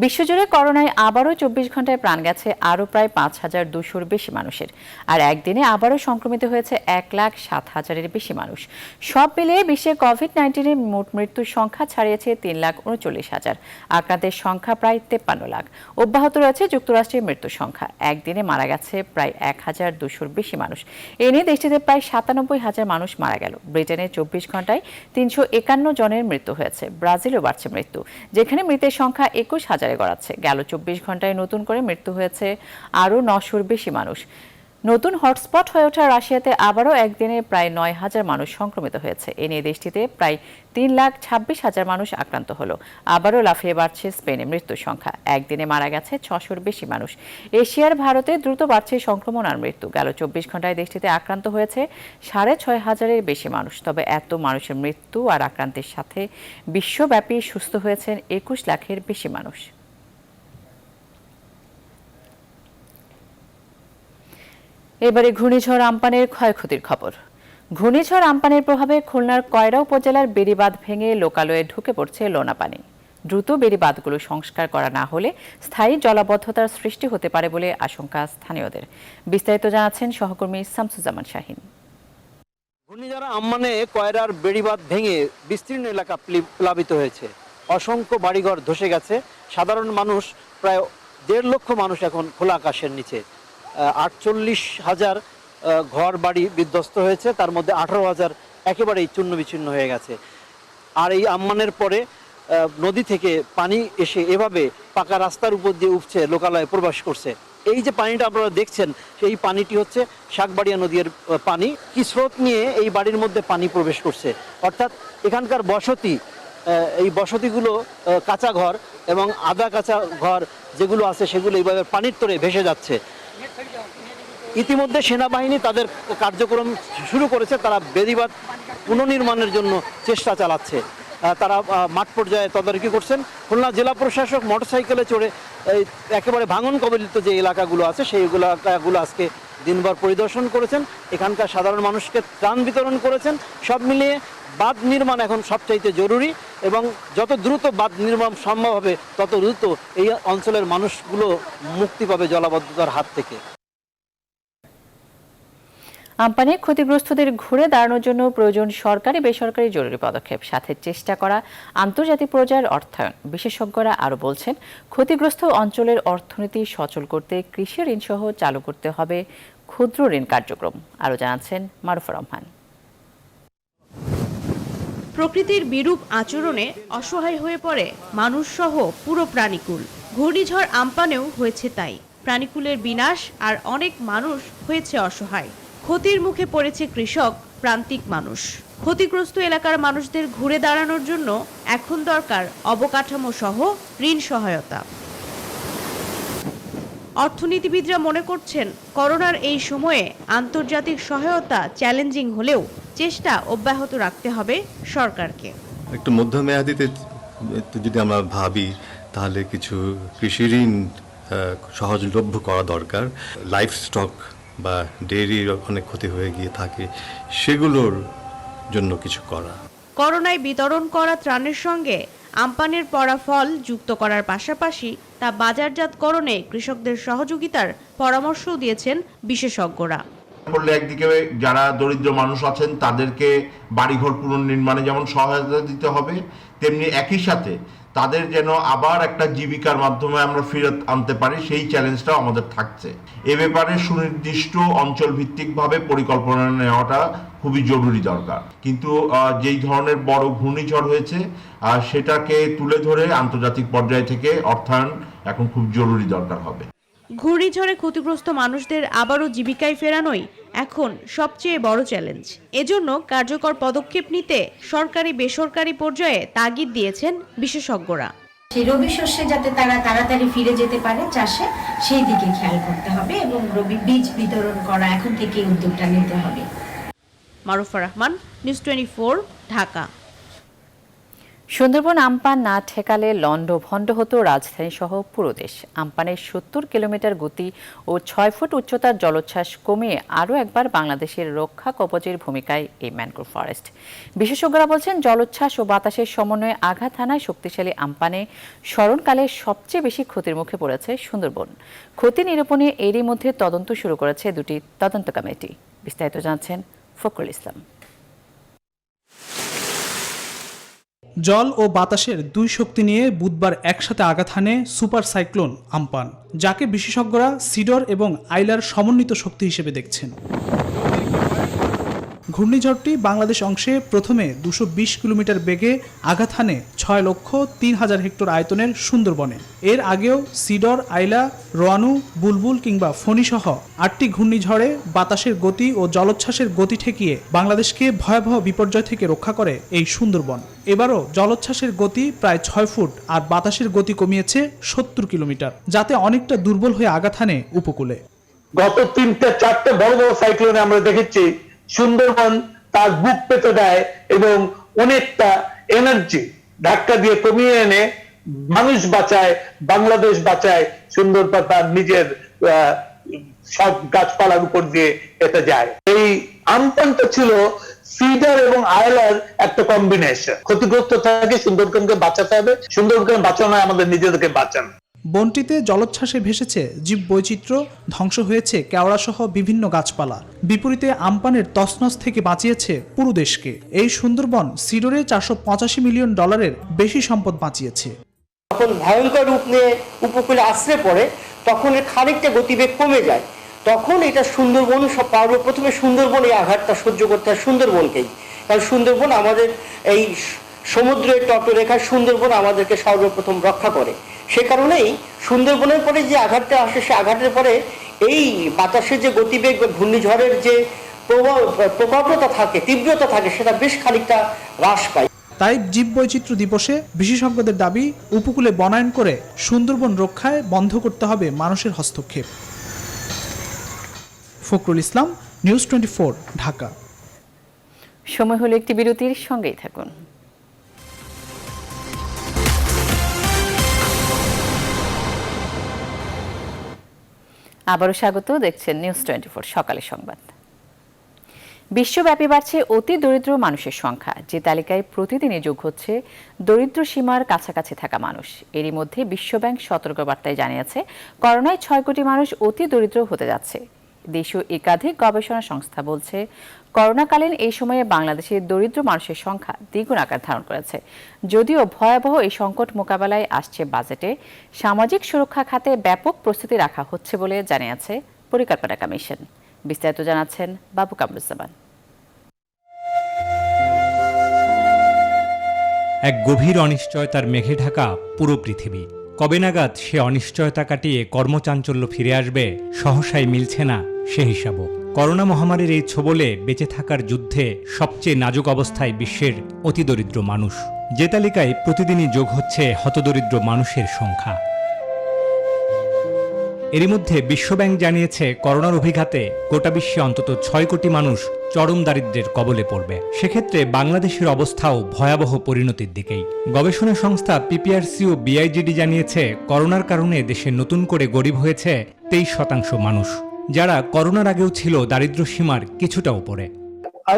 বিশ্বজুড়ে করোনায় আবারও 24 ঘন্টায় প্রাণ গেছে আরও প্রায় 5,200-র বেশি মানুষের। আর একদিনে আবারও সংক্রমিত হয়েছে 1,07,000-এর বেশি মানুষ। সব মিলিয়ে বিশ্বে কোভিড-19-এর মোট মৃত্যুর সংখ্যা ছাড়িয়েছে 3,39,000। আক্রান্তের সংখ্যা প্রায় 53 লাখ। অব্যাহত রয়েছে যুক্তরাষ্ট্রের মৃত্যুর সংখ্যা। একদিনে মারা গেছে প্রায় 1,200-র বেশি মানুষ। এ নিয়ে দেশটিতে প্রায় 97,000 মানুষ মারা গেল। ব্রিটেনে 24 ঘন্টায় 351 জনের মৃত্যু হয়েছে। ব্রাজিলেও বাড়ছে মৃত্যু, যেখানে মৃতের সংখ্যা 21,000 গড়াচ্ছে। গেল 24 ঘন্টায় নতুন করে মৃত্যু হয়েছে আরও 900-র বেশি মানুষ। নতুন হটস্পট হয়ে ওঠা রাশিয়াতে আবারও একদিনে প্রায় 9,000 মানুষ সংক্রমিত হয়েছে। এ নিয়ে দেশটিতে প্রায় 3,26,000 মানুষ আক্রান্ত হলো। আবারও লাফিয়ে বাড়ছে স্পেনে মৃত্যুর সংখ্যা। একদিনে মারা গেছে 600-র বেশি মানুষ। এশিয়ার ভারতে দ্রুত বাড়ছে সংক্রমণ আর মৃত্যু। গেল 24 ঘন্টায় দেশটিতে আক্রান্ত হয়েছে 6,500-এর বেশি মানুষ। তবে এত মানুষের মৃত্যু আর আক্রান্তের সাথে বিশ্বব্যাপী সুস্থ হয়েছেন 21 লাখের বেশি মানুষ। এবারে ঘূর্ণিঝড় আম্পানের ক্ষয়ক্ষতির খবর। ঘূর্ণিঝড় আম্পানের প্রভাবে খুলনার কয়রা উপজেলার বেড়িবাঁধ ভেঙে লোকালয়ে ঢুকে পড়ছে লোনা পানি। দ্রুত বেড়িবাঁধগুলো সংস্কার করা না হলে স্থায়ী জলাবদ্ধতার সৃষ্টি হতে পারে বলে আশঙ্কা স্থানীয়দের। বিস্তারিত জানাচ্ছেন সহকর্মী শামসুজ্জামান শাহিন। ঘূর্ণিঝড় আম্পানে কয়রার বেড়িবাঁধ ভেঙে বিস্তীর্ণ এলাকা প্লাবিত হয়েছে। অসংখ্য বাড়িঘর ধসে গেছে। সাধারণ মানুষ প্রায় 1.5 লক্ষ মানুষ এখন খোলা আকাশের নিচে। 48,000 ঘর বাড়ি বিধ্বস্ত হয়েছে, তার মধ্যে 18,000 একেবারেই চূর্ণ বিচ্ছিন্ন হয়ে গেছে। আর এই আম্পানের পরে নদী থেকে পানি এসে এভাবে পাকা রাস্তার উপর দিয়ে উঠছে, লোকালয়ে প্রবেশ করছে। এই যে পানিটা আপনারা দেখছেন, সেই পানিটি হচ্ছে শাকবাড়িয়া নদীর পানি। কি স্রোত নিয়ে এই বাড়ির মধ্যে পানি প্রবেশ করছে, অর্থাৎ এখানকার বসতি, এই বসতিগুলো কাঁচা ঘর এবং আধা কাঁচা ঘর যেগুলো আছে সেগুলো এইভাবে পানির তরে ভেসে যাচ্ছে। ইতিমধ্যে সেনাবাহিনী তাদের কার্যক্রম শুরু করেছে। তারা বেড়িবাঁধ পুনর্নির্মাণের জন্য চেষ্টা চালাচ্ছে। তারা মাঠ পর্যায়ে তদারকি করছেন। খুলনা জেলা প্রশাসক মোটরসাইকেলে চড়ে একেবারে ভাঙন কবলিত যে এলাকাগুলো আছে সেই এলাকাগুলো আজকে দিনভর পরিদর্শন করেছেন। এখানকার সাধারণ মানুষকে ত্রাণ বিতরণ করেছেন। সব মিলিয়ে বাঁধ নির্মাণ এখন সবচাইতে জরুরি এবং যত দ্রুত বাঁধ নির্মাণ সম্ভব হবে তত দ্রুত এই অঞ্চলের মানুষগুলো মুক্তি পাবে জলাবদ্ধতার হাত থেকে। আম্পানে ক্ষতিগ্রস্তদের ঘুরে দাঁড়ানোর জন্য প্রয়োজন সরকারি বেসরকারি জরুরি পদক্ষেপ, সাথে চেষ্টা করা আন্তর্জাতিক পর্যায়ের অর্থায়ন। বিশেষজ্ঞরা আরও বলছেন, ক্ষতিগ্রস্ত অঞ্চলের অর্থনীতি সচল করতে কৃষি ঋণ সহ চালু করতে হবে ক্ষুদ্র ঋণ কার্যক্রম। আরও জানাচ্ছেন মারুফা রহমান। প্রকৃতির বিরূপ আচরণে অসহায় হয়ে পড়ে মানুষ সহ পুরো প্রাণীকুল। ঘূর্ণিঝড় আম্পানেও হয়েছে তাই। প্রাণীকুলের বিনাশ আর অনেক মানুষ হয়েছে অসহায়। ক্ষতির মুখে পড়েছে কৃষক, প্রান্তিক মানুষ। ক্ষতিগ্রস্ত এলাকার মানুষদের ঘুরে দাঁড়ানোর জন্য এখন দরকার অবকাঠামো সহ ঋণ সহায়তা। অর্থনীতিবিদরা মনে করছেন, করোনার এই সময়ে আন্তর্জাতিক সহায়তা চ্যালেঞ্জিং হলেও চেষ্টা অব্যাহত রাখতে হবে সরকারকে। একটু মধ্যমেয়াদীতে যদি আমরা ভাবি তাহলে কিছু কৃষি ঋণ সহজলভ্য করা দরকার। লাইফ স্টক বা ডেয়ারির অনেক ক্ষতি হয়ে গিয়ে থাকে, সেগুলোর জন্য কিছু করা। করোনায় বিতরণ করা ত্রাণের সঙ্গে আম্পানের পড়া ফল যুক্ত করার পাশাপাশি তা বাজারজাতকরণে কৃষকদের সহযোগিতার পরামর্শও দিয়েছেন বিশেষজ্ঞরা। করলে একদিকে যারা দরিদ্র মানুষ আছেন তাদেরকে বাড়িঘর পুনর্নির্মাণে যেমন সহায়তা দিতে হবে, তেমনি একই সাথে তাদের যেন আবার একটা জীবিকার মাধ্যমে আমরা ফেরত আনতে পারি, সেই চ্যালেঞ্জটাও আমাদের থাকছে। এ ব্যাপারে সুনির্দিষ্ট অঞ্চল ভিত্তিকভাবে পরিকল্পনা নেওয়াটা খুবই জরুরি দরকার। কিন্তু যেই ধরনের বড় ঘূর্ণিঝড় হয়েছে সেটাকে তুলে ধরে আন্তর্জাতিক পর্যায় থেকে অর্থায়ন এখন খুব জরুরি দরকার হবে। ঘূর্ণিঝড়ে ক্ষতিগ্রস্ত মানুষদের আবারও জীবিকায় ফেরানোই এখন সবচেয়ে বড় চ্যালেঞ্জ। এজন্য কার্যকর পদক্ষেপ নিতে সরকারি বেসরকারি পর্যায়ে তাগিদ দিয়েছেন বিশেষজ্ঞরা। সেই রবি শস্যে যাতে তারা তাড়াতাড়ি ফিরে যেতে পারে চাষে, সেই দিকে খেয়াল করতে হবে এবং রবি বীজ বিতরণ করা এখন থেকে উদ্যোগটা নিতে হবে। মারুফা রহমান, নিউজ 24, ঢাকা। সুন্দরবন আমপান না ঠেকালে লন্ডভন্ড হতো রাজধানী সহ পুরো দেশ। আমপানের 70 কিলোমিটার গতি ও 6 ফুট উচ্চতার জলোচ্ছ্বাস কমিয়ে আরও একবার বাংলাদেশের রক্ষা কবচের ভূমিকায় এই ম্যানগ্রোভ ফরেস্ট। বিশেষজ্ঞরা বলছেন, জলোচ্ছ্বাস ও বাতাসের সমন্বয়ে আঘাত হানায় শক্তিশালী আমপানে স্মরণকালে সবচেয়ে বেশি ক্ষতির মুখে পড়েছে সুন্দরবন। ক্ষতি নিরূপণে এরই মধ্যে তদন্ত শুরু করেছে দুটি তদন্ত কমিটি। বিস্তারিত জানাচ্ছেন ফখরুল ইসলাম। জল ও বাতাসের দুই শক্তি নিয়ে বুধবার একসাথে আঘাত হানে সুপার সাইক্লোন আমপান, যাকে বিশেষজ্ঞরা সিডর এবং আইলার সমন্বিত শক্তি হিসেবে দেখছেন। ঘূর্ণিঝড়টি বাংলাদেশ অংশে প্রথমে 220 কিলোমিটার বেগে আঘাত হানে 6,03,000 হেক্টর আয়তনের সুন্দরবনে। এর আগেও সিডর, আইলা, রোয়ানু, বুলবুল কিংবা ফণী সহ 8টি ঘূর্ণিঝড়ে বাতাসের গতি ও জলোচ্ছ্বাসের গতি ঠেকিয়ে বাংলাদেশকে ভয়াবহ বিপর্যয় থেকে রক্ষা করে এই সুন্দরবন। এবারও জলোচ্ছ্বাসের গতি প্রায় 6 ফুট আর বাতাসের গতি কমিয়েছে 70 কিলোমিটার, যাতে অনেকটা দুর্বল হয়ে আঘাত হানে উপকূলে। গত 3-4টে বড় বড় সাইক্লোনে আমরা দেখেছি সুন্দরবন তার বুক পেতে দেয় এবং অনেকটা এনার্জি ধাক্কা দিয়ে কমিয়ে এনে মানুষ বাঁচায়, বাংলাদেশ বাঁচায়, সুন্দরবন তার নিজের সব গাছপালার উপর দিয়ে এটা যায়। এই আমপানটা ছিল সিডার এবং আয়লার একটা কম্বিনেশন। ক্ষতিগ্রস্ত থাকে সুন্দরবনকে বাঁচাতে হবে, সুন্দরবনকে বাঁচানো আমাদের নিজেদেরকে বাঁচানো। বনটিতে জলোচ্ছ্বাসে ভেসেছে জীব বৈচিত্র্য, ধ্বংস হয়েছে কেওড়া সহ বিভিন্ন গাছপালা। বিপরীতে আমপানের তছনছ থেকে বাঁচিয়েছে পুরো দেশকে। এই সুন্দরবন সিডরে $485 মিলিয়ন বেশি সম্পদ বাঁচিয়েছে। যখন ভয়ঙ্কর রূপ নিয়ে উপকূলে আশ্রে পড়ে তখন এর খানিকটা গতিবেগ কমে যায়, তখন এটা সুন্দরবন প্রথমে সুন্দরবন এই আঘাতটা সহ্য করতে হয় সুন্দরবনকেই, কারণ সুন্দরবন আমাদের এই সমুদ্রের তটরেখায় সুন্দরবন আমাদেরকে সর্বপ্রথম রক্ষা করে। সে কারণেই সুন্দরবনের পরে যে আঘাতটা আসে, সে আঘাতের পরে এই বাতাসের যে গতিবেগ বা ঘূর্ণিঝড়ের যে প্রকটতা থাকে, তীব্রতা থাকে, সেটা বেশ খানিকটা হ্রাস পায়। তাই জীববৈচিত্র্য দিবসে বিশেষজ্ঞদের দাবি, উপকূলে বনায়ন করে সুন্দরবন রক্ষায় বন্ধ করতে হবে মানুষের হস্তক্ষেপ। ফখরুল ইসলাম, নিউজ 24, ঢাকা। সময় হলো একটি বিরতির, সঙ্গেই থাকুন। আবারও স্বাগত, দেখছেন নিউজ 24 সকালের সংবাদ। বিশ্বব্যাপী বাড়ছে অতি দরিদ্র মানুষের সংখ্যা, যে তালিকায় প্রতিদিনই যোগ হচ্ছে দরিদ্র সীমার কাছাকাছি থাকা মানুষ। এরই মধ্যে বিশ্বব্যাংক সতর্কবার্তায় জানিয়েছে, করোনায় 6 কোটি মানুষ অতি দরিদ্র হতে যাচ্ছে। দেশীয় একাধিক গবেষণা সংস্থা বলছে, করোনাকালীন এই সময়ে বাংলাদেশের দরিদ্র মানুষের সংখ্যা দ্বিগুণ আকার ধারণ করেছে। যদিও ভয়াবহ এই সংকট মোকাবেলায় আসছে বাজেটে সামাজিক সুরক্ষা খাতে ব্যাপক প্রস্তুতি রাখা হচ্ছে বলে জানিয়েছে পরিকল্পনা কমিশন। বিস্তারিত জানাচ্ছেন বাবু কামরুজ্জামান। এক গভীর অনিশ্চয়তার মেঘে ঢাকা পুরো পৃথিবী। কবে নাগাদ সে অনিশ্চয়তা কাটিয়ে কর্মচাঞ্চল্য ফিরে আসবে, সহসাই মিলছে না সে হিসাবও। করোনা মহামারীর এই ছোবলে বেঁচে থাকার যুদ্ধে সবচেয়ে নাজুক অবস্থায় বিশ্বের অতি দরিদ্র মানুষ, যে তালিকায় প্রতিদিনই যোগ হচ্ছে হতদরিদ্র মানুষের সংখ্যা। এরই মধ্যে বিশ্বব্যাংক জানিয়েছে, করোনার অভিঘাতে গোটা বিশ্বে অন্তত 6 কোটি মানুষ চরম দারিদ্র্যের কবলে পড়বে। সেক্ষেত্রে বাংলাদেশের অবস্থাও ভয়াবহ পরিণতির দিকেই। গবেষণা সংস্থা পিপিআরসি ও বিআইজিডি জানিয়েছে, করোনার কারণে দেশে নতুন করে গরিব হয়েছে 23% মানুষ, যারা করোনার আগেও ছিল দারিদ্র্য সীমার কিছুটা উপরে।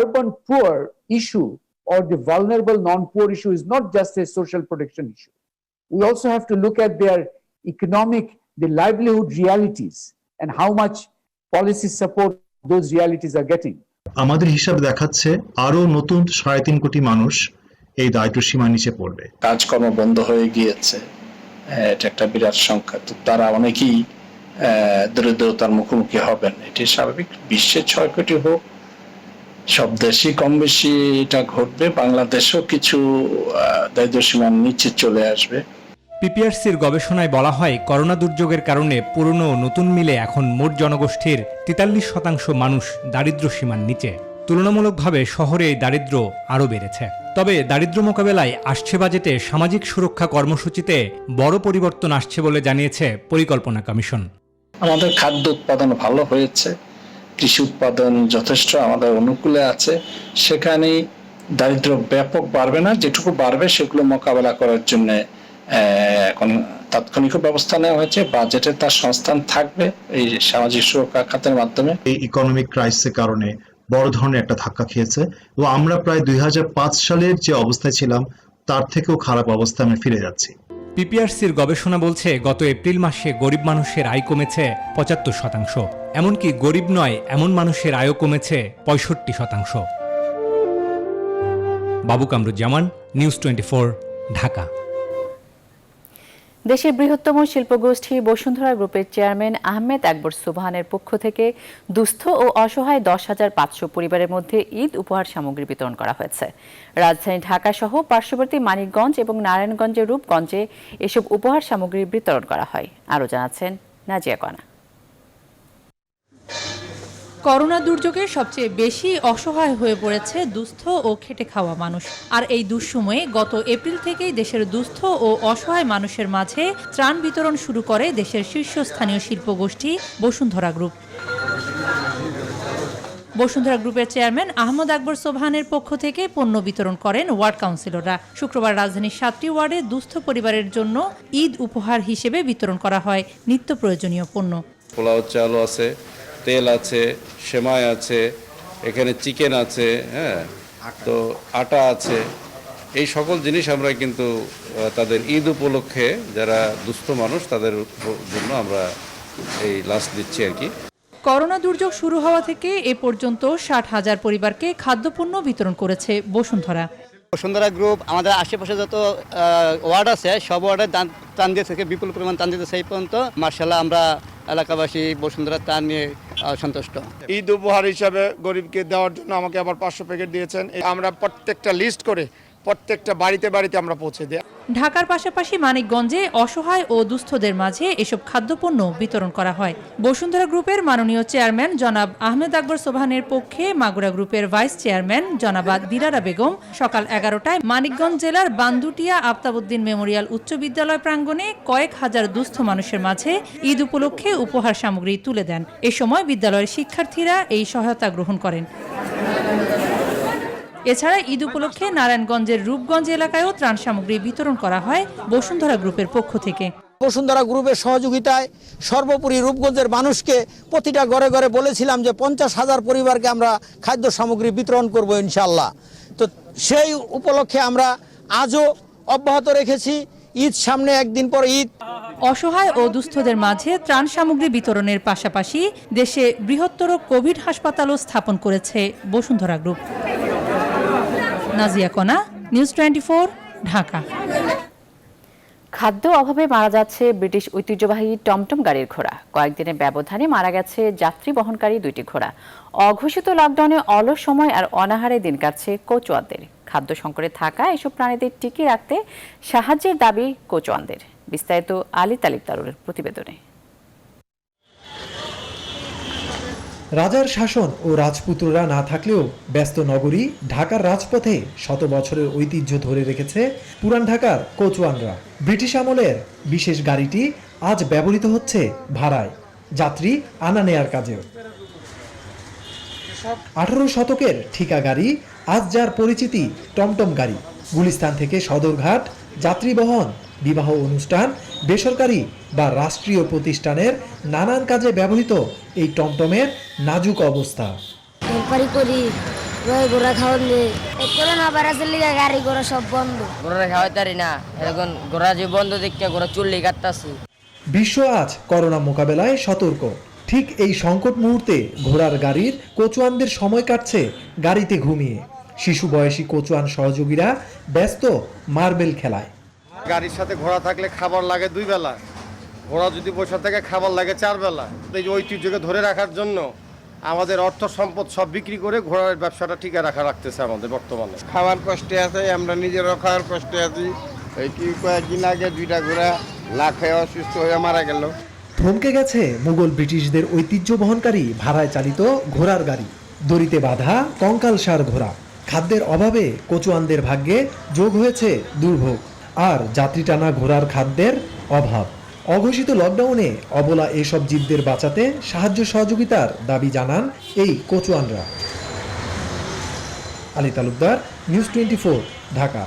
Urban poor issue or the vulnerable non-poor issue is not just a social protection issue. We also have to look at their economic, the livelihood realities and how much policy support those realities are getting. আমাদের হিসাব দেখাচ্ছে আরো নতুন 3.5 কোটি মানুষ এই দারিদ্র সীমার নিচে পড়বে। কাজকর্ম বন্ধ হয়ে গিয়েছে, এটা একটা বিরাট সংখ্যা। তো তারা অনেকেই দরিদ্রতার মুখোমুখি হবেন, এটি স্বাভাবিক। বিশ্বে 6 কোটি হোক, সব দেশই কম বেশি এটা ঘটবে। বাংলাদেশও কিছু দারিদ্র সীমার নিচে চলে আসবে। পিপিআরসির গবেষণায় বলা হয়, করোনা দুর্যোগের কারণে পুরনো ও নতুন মিলে এখন মোট জনগোষ্ঠীর 43% মানুষ দারিদ্র সীমার নিচে। তুলনামূলকভাবে শহরে এই দারিদ্র্য আরও বেড়েছে। তবে দারিদ্র্য মোকাবেলায় আসছে বাজেটে সামাজিক সুরক্ষা কর্মসূচিতে বড় পরিবর্তন আসছে বলে জানিয়েছে পরিকল্পনা কমিশন। আমাদের খাদ্য উৎপাদন ভালো হয়েছে, কৃষি উৎপাদন যথেষ্ট আমাদের অনুকূলে আছে, সেখানেই দারিদ্র ব্যাপক বাড়বে না। যেটুকু বাড়বে সেগুলো মোকাবেলা করার জন্য এখন তাৎক্ষণিক ব্যবস্থা নেওয়া হয়েছে। বাজেটে তার সংস্থান থাকবে এই সামাজিক সুরক্ষা খাতের মাধ্যমে। এই ইকোনমিক ক্রাইসিসের কারণে বড় ধরনের একটা ধাক্কা খেয়েছে এবং আমরা প্রায় 2005 সালের যে অবস্থায় ছিলাম তার থেকেও খারাপ অবস্থায় আমরা ফিরে যাচ্ছি। পিপিআরসির গবেষণা বলছে, গত এপ্রিল মাসে গরিব মানুষের আয় কমেছে 75%। এমনকি গরিব নয় এমন মানুষের আয়ও কমেছে 65%। বাবু কামরুজ্জামান, নিউজ 24, ঢাকা। দেশের বৃহত্তম শিল্পগোষ্ঠী বসুন্ধরা গ্রুপের চেয়ারম্যান আহমেদ আকবর সুবহানের পক্ষ থেকে দুস্থ ও অসহায় 10,500 পরিবারের মধ্যে ঈদ উপহার সামগ্রী বিতরণ করা হয়েছে। রাজধানী ঢাকা সহ পার্শ্ববর্তী মানিকগঞ্জ এবং নারায়ণগঞ্জের রূপগঞ্জে এসব উপহার সামগ্রী বিতরণ করা হয়। আরও জানাচ্ছেন নাজিয়া কণা। করোনা দুর্যোগে সবচেয়ে বেশি অসহায় হয়ে পড়েছে দুস্থ ও খেটে খাওয়া মানুষ। আর এই দুঃসময়ে গত এপ্রিল থেকেই দেশের দুস্থ ও অসহায় মানুষের মাঝে ত্রাণ বিতরণ শুরু করে দেশের শীর্ষস্থানীয় শিল্পগোষ্ঠী বসুন্ধরা গ্রুপ। বসুন্ধরা গ্রুপের চেয়ারম্যান আহমদ আকবর সোবহানের পক্ষ থেকে পণ্য বিতরণ করেন ওয়ার্ড কাউন্সিলররা। শুক্রবার রাজধানীর 7টি ওয়ার্ডে দুস্থ পরিবারের জন্য ঈদ উপহার হিসেবে বিতরণ করা হয় নিত্য প্রয়োজনীয় পণ্য। পোলাও চাল আছে, তেল আছে, সেমাই আছে, এখানে চিকেন আছে, হ্যাঁ, তো আটা আছে। এই সকল জিনিস আমরা কিন্তু তাদের ঈদ উপলক্ষে যারা দুস্থ মানুষ তাদের জন্য আমরা এই লাঞ্চ দিচ্ছি আর কি। করোনা দুর্যোগ শুরু হওয়া থেকে এ পর্যন্ত 60,000 পরিবারকে খাদ্যপণ্য বিতরণ করেছে বসুন্ধরা। বসুন্ধরা গ্রুপ আমাদের আশেপাশে যত ওয়ার্ড আছে সব ওয়ার্ডে ত্রাণ দিয়ে থেকে বিপুল পরিমাণ ত্রাণ দিতে সেই পর্যন্ত মার্শাল্লাহ আমরা এলাকাবাসী বসুন্ধরা ত্রাণ নিয়ে সন্তুষ্ট। ঈদ উপহার হিসাবে গরিবকে দেওয়ার জন্য আমাকে আবার 500 প্যাকেট দিয়েছেন। আমরা প্রত্যেকটা লিস্ট করে প্রত্যেকটা বাড়িতে বাড়িতে আমরা পৌঁছে দিই। ঢাকার পাশাপাশি মানিকগঞ্জে অসহায় ও দুস্থদের মাঝে এসব খাদ্যপণ্য বিতরণ করা হয়। বসুন্ধরা গ্রুপের মাননীয় চেয়ারম্যান জনাব আহমেদ আকবর সোবহানের পক্ষে মাগুরা গ্রুপের ভাইস চেয়ারম্যান জনাবা দিলারা বেগম সকাল 11টায় মানিকগঞ্জ জেলার বান্দুটিয়া আফতাবউদ্দিন মেমোরিয়াল উচ্চ বিদ্যালয় প্রাঙ্গণে কয়েক হাজার দুস্থ মানুষের মাঝে ঈদ উপলক্ষে উপহার সামগ্রী তুলে দেন। এ সময় বিদ্যালয়ের শিক্ষার্থীরা এই সহায়তা গ্রহণ করেন। এছাড়া ঈদ উপলক্ষে নারায়ণগঞ্জের রূপগঞ্জ এলাকায়ও ত্রাণ সামগ্রী বিতরণ করা হয় বসুন্ধরা গ্রুপের পক্ষ থেকে। বসুন্ধরা গ্রুপের সহযোগিতায় সর্বোপরি রূপগঞ্জের মানুষকে প্রতিটা ঘরে ঘরে বলেছিলাম যে 50,000 পরিবারকে আমরা খাদ্য সামগ্রী বিতরণ করব ইনশাআল্লাহ। তো সেই উপলক্ষে আমরা আজও অব্যাহত রেখেছি। ঈদ সামনে, একদিন পর ঈদ। অসহায় ও দুস্থদের মাঝে ত্রাণ সামগ্রী বিতরণের পাশাপাশি দেশে বৃহত্তর কোভিড হাসপাতালও স্থাপন করেছে বসুন্ধরা গ্রুপ। নাজিয়া কণা, নিউজ 24, ঢাকা। খাদ্য অভাবে মারা যাচ্ছে ব্রিটিশ ঐতিহ্যবাহী টমটম গাড়ির ঘোড়া। কয়েকদিনের ব্যবধানে মারা গেছে যাত্রী বহনকারী 2টি ঘোড়া। অঘোষিত লকডাউনে অলস সময় আর অনাহারে দিন কাটছে কোচওয়ানদের। খাদ্য সংকটে থাকা এসব প্রাণীদের টিকিয়ে রাখতে সাহায্যের দাবি কোচওয়ানদের। বিস্তারিত আলী তালিবদারের প্রতিবেদনে। রাজার শাসন ও রাজপুত্ররা না থাকলেও ব্যস্ত নগরী ঢাকার রাজপথে শত বছরের ঐতিহ্য ধরে রেখেছে পুরান ঢাকার কোচওয়ানরা। ব্রিটিশ আমলের বিশেষ গাড়িটি আজ ব্যবহৃত হচ্ছে ভাড়ায়, যাত্রী আনা নেয়ার কাজেও। 18 শতকের ঠিকা গাড়ি আজ যার পরিচিতি টমটম গাড়ি। গুলিস্তান থেকে সদরঘাট যাত্রী বহন, বিবাহ অনুষ্ঠান, বেসরকারি বা রাষ্ট্রীয় প্রতিষ্ঠানের নানান কাজে ব্যবহৃত এই টমটমের নাজুক অবস্থা। বিশ্ব আজ করোনা মোকাবেলায় সতর্ক। ঠিক এই সংকট মুহূর্তে ঘোড়ার গাড়ির কোচওয়ানদের সময় কাটছে গাড়িতে ঘুমিয়ে। শিশু বয়সী কচুয়ান সহযোগীরা ব্যস্ত মার্বেল খেলায়। গাড়ির সাথে ঘোড়া থাকলে খাবার লাগে 2 বেলা, ঘোড়া যদি বসে থাকে খাবার লাগে 4 বেলা। এই যে ঐতিহ্যকে ধরে রাখার জন্য আমাদের অর্থ সম্পদ সব বিক্রি করে ঘোড়ার ব্যবসাটা টিকে রাখতেছে আমাদের বর্তমানে। খাওয়ার কষ্টে আছে, আমরা নিজেরাও খাওয়ার কষ্টে আছি। এই কি কয়েকদিন আগে 2টা ঘোড়া না খেয়ে অসুস্থ হয়ে মারা গেল। থমকে গেছে মুঘল ব্রিটিশদের ঐতিহ্য বহনকারী ভাড়ায় চালিত ঘোড়ার গাড়ি। দড়িতে বাঁধা কঙ্কালসার ঘোড়া। খাদ্যের অভাবে কচুয়ানদের ভাগ্যে যোগ হয়েছে দুর্ভোগ আর যাত্রী টানা ঘোড়ার খাদ্যের অভাব। অঘোষিত লকডাউনে অবলা এসব জীবদের বাঁচাতে সাহায্য সহযোগিতার দাবি জানান এই কচুয়ানরা। আলী তালুকদার, নিউজ 24, ঢাকা।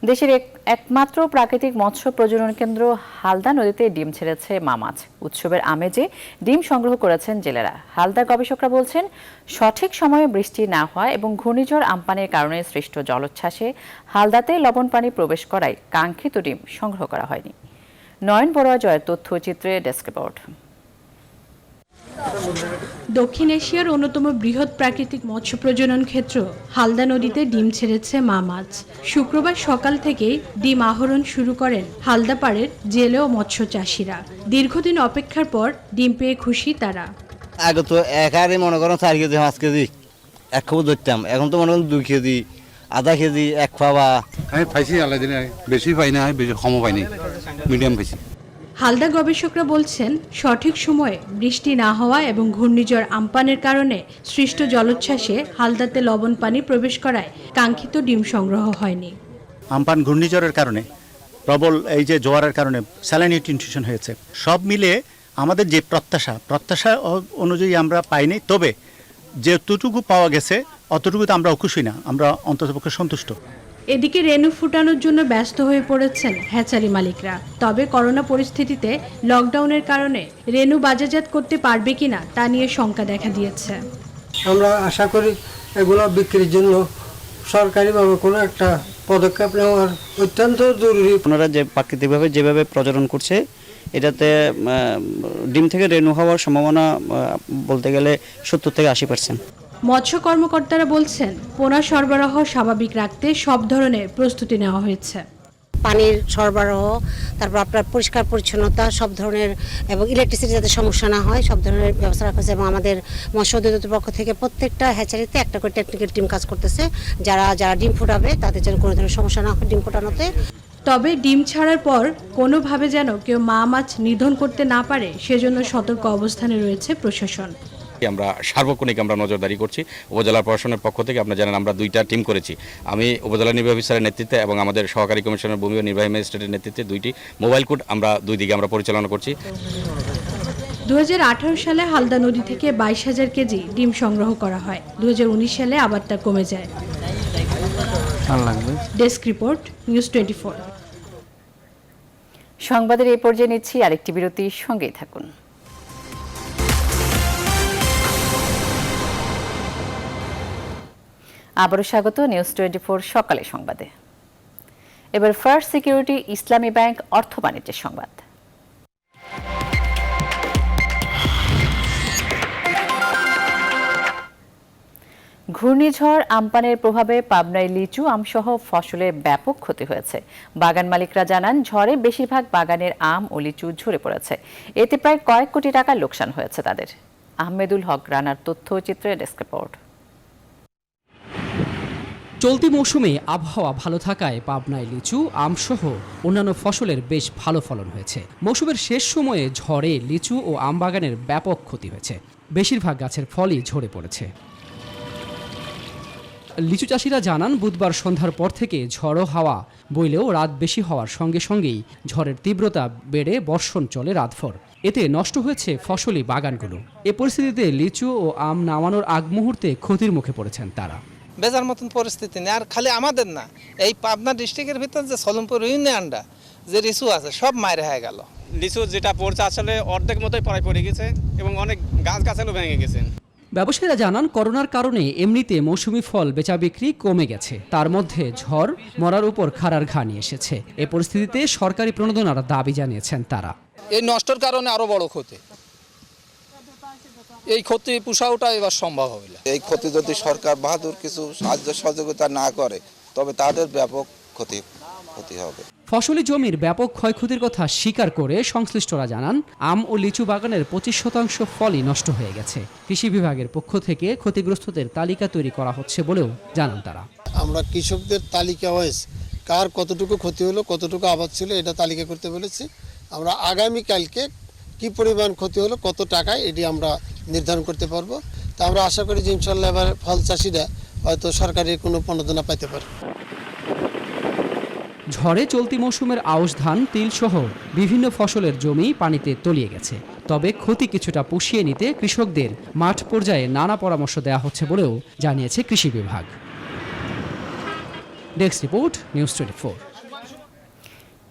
দেশের একমাত্র প্রাকৃতিক মৎস্য প্রজনন কেন্দ্র হালদা নদীতে ডিম ছেড়েছে মা মাছ। উৎসবের আমেজে ডিম সংগ্রহ করেছেন জেলেরা। হালদার গবেষকরা বলছেন, সঠিক সময়ে বৃষ্টি না হওয়া এবং ঘূর্ণিঝড় আম্পানের কারণে সৃষ্ট জলোচ্ছ্বাসে হালদাতে লবণ পানি প্রবেশ করায় কাঙ্ক্ষিত ডিম সংগ্রহ করা হয়নি। নয়ন বড়ুয়া জয়ের তথ্যচিত্রে ডেস্ক রিপোর্ট। দক্ষিণ এশিয়ার অন্যতম বৃহৎ প্রাকৃতিক মৎস্য প্রজনন ক্ষেত্র হালদা নদীতে ডিম ছেড়েছে মা মাছ। শুক্রবার সকাল থেকেই ডিম আহরণ শুরু করেন হালদা পাড়ের জেলে ও মৎস্য চাষিরা। দীর্ঘদিন অপেক্ষার পর ডিম পেয়ে খুশি তারা। আগে তো একারে মনে করেন 4 কেজি 5 কেজি এক খবর ধরতাম, এখন তো মনে করেন 2 কেজি, আধা কেজি, এক খাওয়া। আমি পাইছি আলাদা দিনে, বেশি পাই না, বেশি কমও পাইনি, মিডিয়াম পাইছি। হালদা গবেষকরা বলছেন, সঠিক সময়ে বৃষ্টি না হওয়া এবং ঘূর্ণিঝড় আম্পানের কারণে সৃষ্ট জলোচ্ছ্বাসে হালদাতে লবণ পানি প্রবেশ করায় কাঙ্ক্ষিত ডিম সংগ্রহ হয়নি। আম্পান ঘূর্ণিঝড়ের কারণে, প্রবল এই যে জোয়ারের কারণে স্যালাইনিটি ইনফিউশন হয়েছে। সব মিলে আমাদের যে প্রত্যাশা অনুযায়ী আমরা পাইনি, তবে যেটুকু পাওয়া গেছে অতটুকুতে আমরা খুশি না, আমরা অন্ততপক্ষে সন্তুষ্ট। এদিকে রেনু ফুটানোর জন্য ব্যস্ত হয়ে পড়েছেন হ্যাচারি মালিকরা। তবে করোনা পরিস্থিতিতে লকডাউনের কারণে রেনু বাজারজাত করতে পারবে কিনা তা নিয়ে শঙ্কা দেখা দিয়েছে। আমরা আশা করি এগুলো বিক্রির জন্য সরকারিভাবে কোনো একটা পদক্ষেপ নেওয়ার অত্যন্ত জরুরি। ওনারা যে প্রাকৃতিকভাবে যেভাবে প্রজনন করছে, এটাতে ডিম থেকে রেনু হওয়ার সম্ভাবনা বলতে গেলে 70 থেকে 80%। মৎস্য কর্মকর্তারা বলছেন, পোনা সরবরাহ স্বাভাবিক রাখতে সব ধরনের প্রস্তুতি নেওয়া হয়েছে। পানির সরবরাহ, তারপর আপনার পরিষ্কার পরিচ্ছন্নতা, সব ধরনের এবং ইলেকট্রিসিটি যাতে সমস্যা না হয় সব ধরনের ব্যবস্থা রাখা হয়েছে। এবং আমাদের মৎস্য অধিদপ্তর পক্ষ থেকে প্রত্যেকটা হ্যাচারিতে একটা করে টেকনিক্যাল টিম কাজ করতেছে, যারা ডিম ফোটাবে তাদের যেন কোনো ধরনের সমস্যা না হয় ডিম ফোটানোতে। তবে ডিম ছাড়ার পর কোনোভাবে যেন কেউ মা মাছ নিধন করতে না পারে সেজন্য সতর্ক অবস্থানে রয়েছে প্রশাসন। আমরা সার্বক্ষণিক নজরদারি করছি। উপজেলা প্রশাসনের পক্ষ থেকে আপনারা জানেন আমরা 2টা টিম করেছি। আমি উপজেলা নির্বাহী অফিসারের নেতৃত্বে এবং আমাদের সহকারী কমিশনার ভূমি ও নির্বাহী ম্যাজিস্ট্রেটের নেতৃত্বে 2টি মোবাইল কোর্ট আমরা 2 দিকে আমরা পরিচালনা করছি। 2018 সালে হালদা নদী থেকে 22,000 কেজি ডিম সংগ্রহ করা হয়। 2019 সালে আবার তা কমে যায়। Desk report, news 24। সংবাদের এই পর্যায়ে নিচ্ছি আরেকটি বিরতি, সঙ্গেই থাকুন। আবারও স্বাগত নিউজ 24 সকালে সংবাদে। এবার ফার্স্ট সিকিউরিটি ইসলামী ব্যাংক অর্থ বাণিজ্যের সংবাদ। ঘূর্ণিঝড় আম্পানের প্রভাবে পাবনায় লিচু আমসহ ফসলের ব্যাপক ক্ষতি হয়েছে। বাগান মালিকরা জানান, ঝড়ে বেশিরভাগ বাগানের আম ও লিচু ঝরে পড়েছে। এতে প্রায় কয়েক কোটি টাকার লোকসান হয়েছে তাদের। আহমেদুল হক রানার তথ্যচিত্রে ডেস্ক রিপোর্ট। চলতি মৌসুমে আবহাওয়া ভালো থাকায় পাবনায় লিচু আমসহ অন্যান্য ফসলের বেশ ভালো ফলন হয়েছে। মৌসুমের শেষ সময়ে ঝড়ে লিচু ও আম বাগানের ব্যাপক ক্ষতি হয়েছে। বেশিরভাগ গাছের ফলই ঝরে পড়েছে। লিচু চাষিরা জানান, বুধবার সন্ধ্যার পর থেকে ঝড়ো হাওয়া বইলেও রাত বেশি হওয়ার সঙ্গে সঙ্গেই ঝড়ের তীব্রতা বেড়ে বর্ষণ চলে রাতভর। এতে নষ্ট হয়েছে ফসলি বাগানগুলো। এ পরিস্থিতিতে লিচু ও আম নামানোর আগ মুহূর্তে ক্ষতির মুখে পড়েছেন তারা। বেজার মতন পরিস্থিতি নেই। আর খালি আমাদের না, এই পাবনা ডিস্ট্রিক্টের ভিতর যে সলমপুর ইউনিয়নটা যে লিচু আছে সব মায়ের হয়ে গেল। লিচু যেটা পড়ছে আসলে অর্ধেক মতোই পড়ে গেছে এবং অনেক গাছগাছালিও ভেঙে গেছে। ব্যবসায়ীরা জানান, করোনার কারণে এমনিতে মৌসুমি ফল বেচা বিক্রি কমে গেছে। তার মধ্যে ঝড় মরার উপর খাড়ার ঘা নিয়ে এসেছে। এ পরিস্থিতিতে সরকারি প্রণোদনার দাবি জানিয়েছেন তারা। এই নষ্টের কারণে আরো বড় ক্ষতি। এই ক্ষতি পোষাওটা এবার সম্ভব হবে না। এই ক্ষতি যদি সরকার বাহাদুর কিছু সাহায্য সহযোগিতা না করে তবে তাদের ব্যাপক ক্ষতি হবে। ফসলি জমির ব্যাপক ক্ষয়ক্ষতির কথা স্বীকার করে সংশ্লিষ্টরা জানান, আম ও লিচু বাগানের 25% ফলই নষ্ট হয়ে গেছে। কৃষি বিভাগের পক্ষ থেকে ক্ষতিগ্রস্তদের তালিকা তৈরি করা হচ্ছে বলেও জানান তারা। আমরা কৃষকদের তালিকা ওয়াইজ কার কতটুকু ক্ষতি হলো, কতটুকু আবাদ ছিল, এটা তালিকা করতে বলেছি। আমরা আগামীকালকে কি পরিমাণ ক্ষতি হলো, কত টাকায়, এটি আমরা নির্ধারণ করতে পারবো। তা আমরা আশা করি যে ইনশাল্লাহ এবার ফল চাষিরা হয়তো সরকারি কোনো প্রণোদনা পাইতে পারে। ঝড়ে চলতি মৌসুমের আউশ ধান, তিল সহ বিভিন্ন ফসলের জমি পানিতে তলিয়ে গেছে। তবে ক্ষতি কিছুটা পুষিয়ে নিতে কৃষকদের মাঠ পর্যায়ে নানা পরামর্শ দেওয়া হচ্ছে বলেও জানিয়েছে কৃষি বিভাগ। Desk report, news 24।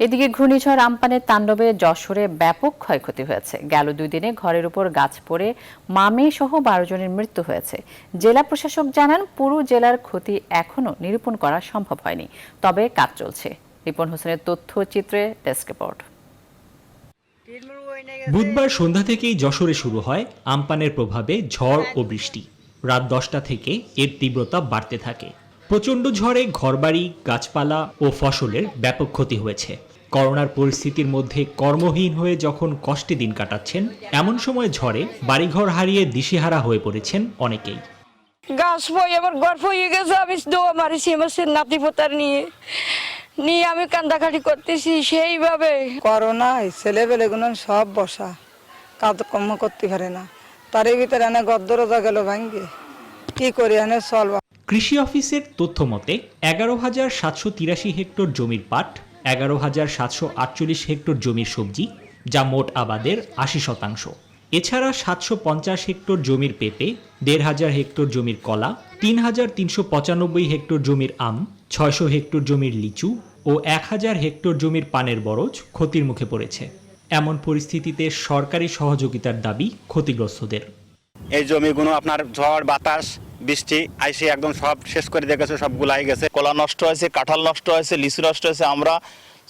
এদিকে ঘূর্ণিঝড় আম্পানের তাণ্ডবে যশোরে ব্যাপক ক্ষয়ক্ষতি হয়েছে। গেল 2 দিনে ঘরের উপর গাছ পড়ে মেয়ে সহ 12 জনের মৃত্যু হয়েছে। জেলা প্রশাসক জানান, পুরো জেলার ক্ষতি এখনও নিরূপণ করা সম্ভব হয়নি, তবে কাজ চলছে। রিপন হোসেনের তথ্যচিত্রে ডেস্ক রিপোর্ট। বুধবার সন্ধ্যা থেকেই যশোরে শুরু হয় আম্পানের প্রভাবে ঝড় ও বৃষ্টি। রাত 10টা থেকে এর তীব্রতা বাড়তে থাকে। প্রচণ্ড ঝড়ে ঘরবাড়ি, গাছপালা ও ফসলের ব্যাপক ক্ষতি হয়েছে। করোনার পরিস্থিতির মধ্যে কর্মহীন হয়ে যখন কষ্টে দিন কাটাচ্ছেন, এমন সময় ঝড়ে বাড়িঘর হারিয়ে দিশেহারা হয়ে পড়েছেন অনেকেই। গাছ বই আমার ঘর হয়ে গেছে, আমি দোয়া মারিছি আমার নাতি পোতার নিয়ে আমি কান্দাকাটি করতেছি। সেইভাবে করোনায় ছেলেবেলেগুলো সব বসা, কাজকর্ম করতে পারে না, তার ভিতরে এনে গদ্দরজা গেল ভাঙ্গে, কি করি এনে চলবা। কৃষি অফিসের তথ্য মতে 11,783 হেক্টর জমির পাট, 11,748 হেক্টর জমির সবজি, যা মোট আবাদের 80%। এছাড়া 750 হেক্টর জমির পেঁপে, 1,500 হেক্টর জমির কলা, 3,395 হেক্টর জমির আম, 600 হেক্টর জমির লিচু ও 1,000 হেক্টর জমির পানের বরজ ক্ষতির মুখে পড়েছে। এমন পরিস্থিতিতে সরকারি সহযোগিতার দাবি ক্ষতিগ্রস্তদের। এই জমিগুলো আপনার ঝড়, বাতাস, বৃষ্টি আইসে একদম সব শেষ করে দিয়ে গেছে, সব গুলাই গেছে। কলা নষ্ট হয়েছে, কাঁঠাল নষ্ট হয়েছে, লিচু নষ্ট হয়েছে। আমরা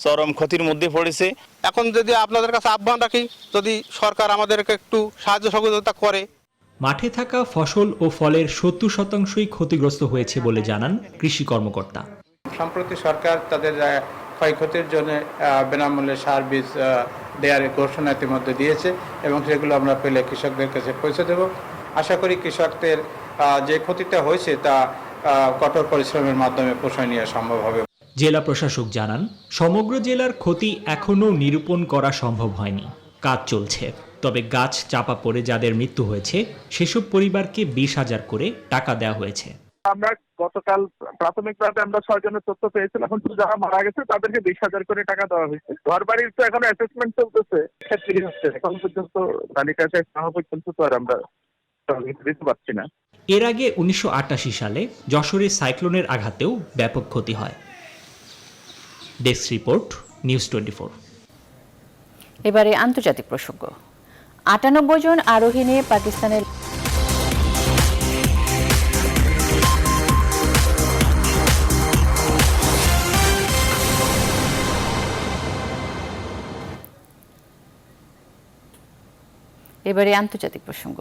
চরম ক্ষতির মধ্যে পড়েছি। এখন যদি আপনাদের কাছে আহ্বান রাখি, যদি সরকার আমাদেরকে একটু সাহায্য সহযোগিতা করে। মাঠে থাকা ফসল ও ফলের 70%ই ক্ষতিগ্রস্ত হয়েছে বলে জানান কৃষি কর্মকর্তা। সম্প্রতি সরকার তাদের ক্ষয়ক্ষতির জন্য বিনামূল্যে সার বীজ দেওয়ার ঘোষণা ইতিমধ্যে দিয়েছে এবং সেগুলো আমরা পেলে কৃষকদের কাছে পৌঁছে দেব। আশা করি কৃষকদের যে ক্ষতিটা হয়েছে তা কঠোর পরিশ্রমের মাধ্যমে পোষায় নেওয়া সম্ভব হবে। জেলা প্রশাসক জানান, সমগ্র জেলার ক্ষতি এখনও নিরূপণ করা সম্ভব হয়নি, কাজ চলছে। তবে গাছ চাপা পড়ে যাদের মৃত্যু হয়েছে সেসব পরিবারকে 20,000 করে টাকা দেওয়া হয়েছে। আমরা গতকাল প্রাথমিকভাবে আমরা 6 জনের তথ্য পেয়েছিলাম। এখন যারা মারা গেছে তাদেরকে 20,000 করে টাকা দেওয়া হয়েছে। ঘর বাড়ির তো এখন অ্যাসেসমেন্ট চলতেছে, ক্ষেত্রে হচ্ছে এখন পর্যন্ত তালিকা শেষ না হওয়া পর্যন্ত তো আর আমরা দিতে পারছি না। এর আগে 1988 সালে যশোরে সাইক্লোনের আঘাতেও ব্যাপক ক্ষতি হয়। Desk report, news 24। এবারে আন্তর্জাতিক প্রসঙ্গ। 98 জন আরোহী নিয়ে পাকিস্তানের এবারে আন্তর্জাতিক প্রসঙ্গ।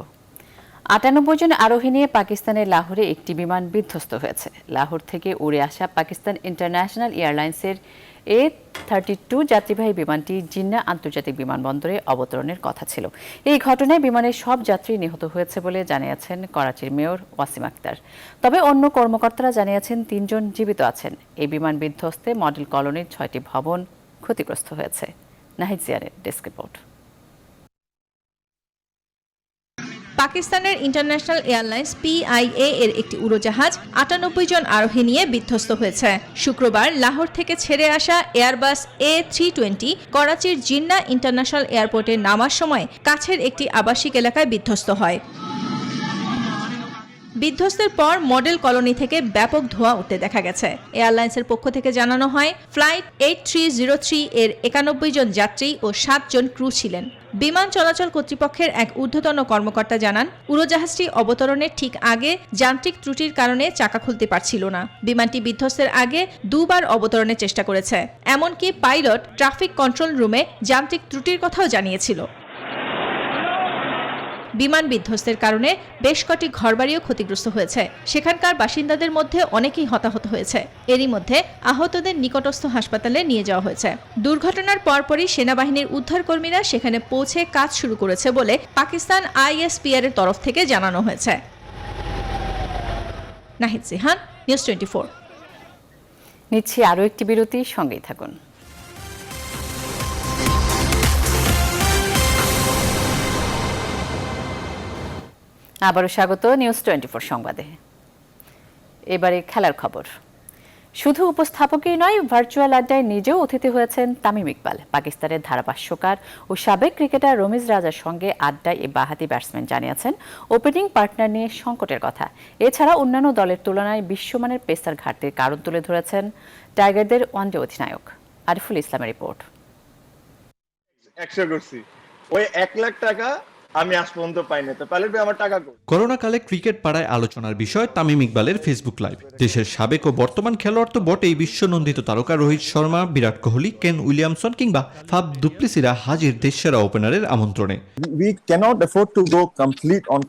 98 জন আরোহী নিয়ে পাকিস্তানের লাহোরে একটি বিমান বিধ্বস্ত হয়েছে। লাহোর থেকে উড়ে আসা পাকিস্তান ইন্টারন্যাশনাল এয়ারলাইন্সের A32 যাত্রীবাহী বিমানটি জিন্না আন্তর্জাতিক বিমানবন্দরে অবতরণের কথা ছিল। এই ঘটনায় বিমানের সব যাত্রী নিহত হয়েছে বলে জানিয়েছেন করাচির মেয়র ওয়াসিম আক্তার। তবে অন্য কর্মকর্তারা জানিয়েছেন 3 জন জীবিত আছেন। এই বিমান বিধ্বস্তে মডেল কলোনির 6টি ভবন ক্ষতিগ্রস্ত হয়েছে। নাহিদ জিয়ারের ডেস্ক রিপোর্ট। পাকিস্তানের ইন্টারন্যাশনাল এয়ারলাইন্স PIA এর একটি উড়োজাহাজ 98 জন আরোহী নিয়ে বিধ্বস্ত হয়েছে। শুক্রবার লাহোর থেকে ছেড়ে আসা এয়ারবাস A320 করাচির জিন্না ইন্টারন্যাশনাল এয়ারপোর্টে নামার সময় কাছের একটি আবাসিক এলাকায় বিধ্বস্ত হয়। বিধ্বস্তের পর মডেল কলোনি থেকে ব্যাপক ধোঁয়া উঠতে দেখা গেছে। এয়ারলাইন্সের পক্ষ থেকে জানানো হয়, ফ্লাইট 8303 এর 91 জন যাত্রী ও 7 জন ক্রু ছিলেন। বিমান চলাচল কর্তৃপক্ষের এক ঊর্ধ্বতন কর্মকর্তা জানান, উড়োজাহাজটি অবতরণের ঠিক আগে যান্ত্রিক ত্রুটির কারণে চাকা খুলতে পারছিল না। বিমানটি বিধ্বস্তের আগে 2 বার অবতরণের চেষ্টা করেছে। এমনকি পাইলট ট্রাফিক কন্ট্রোল রুমে যান্ত্রিক ত্রুটির কথাও জানিয়েছিল। বিমান বিধ্বস্তের কারণে বেশ কটি ঘরবাড়িও ক্ষতিগ্রস্ত হয়েছে। সেখানকার বাসিন্দাদের মধ্যে অনেকেই হতাহত হয়েছে। এরই মধ্যে আহতদের নিকটস্থ হাসপাতালে নিয়ে যাওয়া হয়েছে। দুর্ঘটনার পরপরই সেনাবাহিনীর উদ্ধারকর্মীরা সেখানে পৌঁছে কাজ শুরু করেছে বলে পাকিস্তান ISPR এর তরফ থেকে জানানো হয়েছে। নাহিদ সিহান, নিউজ 24। নিচ্ছি আরও একটি বিরতি, সঙ্গেই থাকুন। আবারও স্বাগত নিউজ 24 সংবাদে। এবারে খেলার খবর। শুধু উপস্থাপকই নয়, ভার্চুয়াল আড্ডায় নিজেও অতিথি হয়েছেন তামিম ইকবাল। পাকিস্তানের ধারাভাষ্যকার ও সাবেক ক্রিকেটার রমিজ রাজার সঙ্গে আড্ডায় এই বাঁহাতি ব্যাটসম্যান জানিয়েছেন ওপেনিং পার্টনার নিয়ে সংকটের কথা। এছাড়া অন্যান্য দলের তুলনায় বিশ্বমানের পেসার ঘাটতির কারণ তুলে ধরেছেন টাইগারদের ওয়ানডে অধিনায়ক। আরিফুল ইসলামের রিপোর্ট। 100 করছি, ওই 1 লাখ টাকা আমি আজ পর্যন্ত পাইনি, তো পাইলে আমার টাকা কই? করোনাকালে ক্রিকেট পাড়ায় আলোচনার বিষয় তামিম ইকবালের ফেসবুক লাইভ। দেশের সাবেক ও বর্তমান খেলোয়াড় তো বটেই, বিশ্বনন্দিত তারকা রোহিত শর্মা, বিরাট কোহলি, কেন উইলিয়ামসন কিংবা ফাফ দুপ্লিসিরা হাজির দেশসেরা ওপেনারের আমন্ত্রণে। We cannot afford to go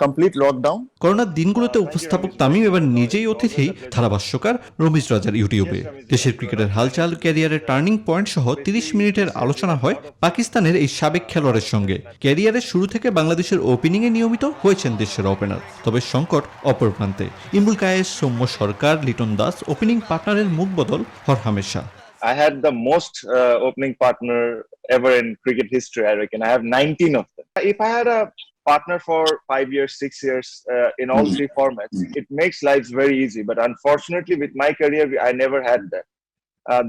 complete lockdown. করোনার দিনগুলোতে উপস্থাপক তামিম এবার নিজেই অতিথি ধারাভাষ্যকার রমিজ রাজার ইউটিউবে। দেশের ক্রিকেটের হালচাল, ক্যারিয়ারের টার্নিং পয়েন্ট সহ 30 মিনিটের আলোচনা হয় পাকিস্তানের এই সাবেক খেলোয়াড়ের সঙ্গে। ক্যারিয়ারের শুরু থেকে বাংলাদেশের ওপেনিংয়ে নিয়মিত হয়েছেন দেশের ওপেনার, তবে সংকট অপর প্রান্তে। ইমরুল কায়েস, সৌম্য সরকার, লিটন দাস ওপেনিং পার্টনারের মুখ বদল হরহামেশা। I had the most opening partner ever in cricket history, I reckon. I have 19 of them. If I had a partner for 5 years, 6 years in all three formats, it makes lives very easy. But unfortunately, with my career, I never had that.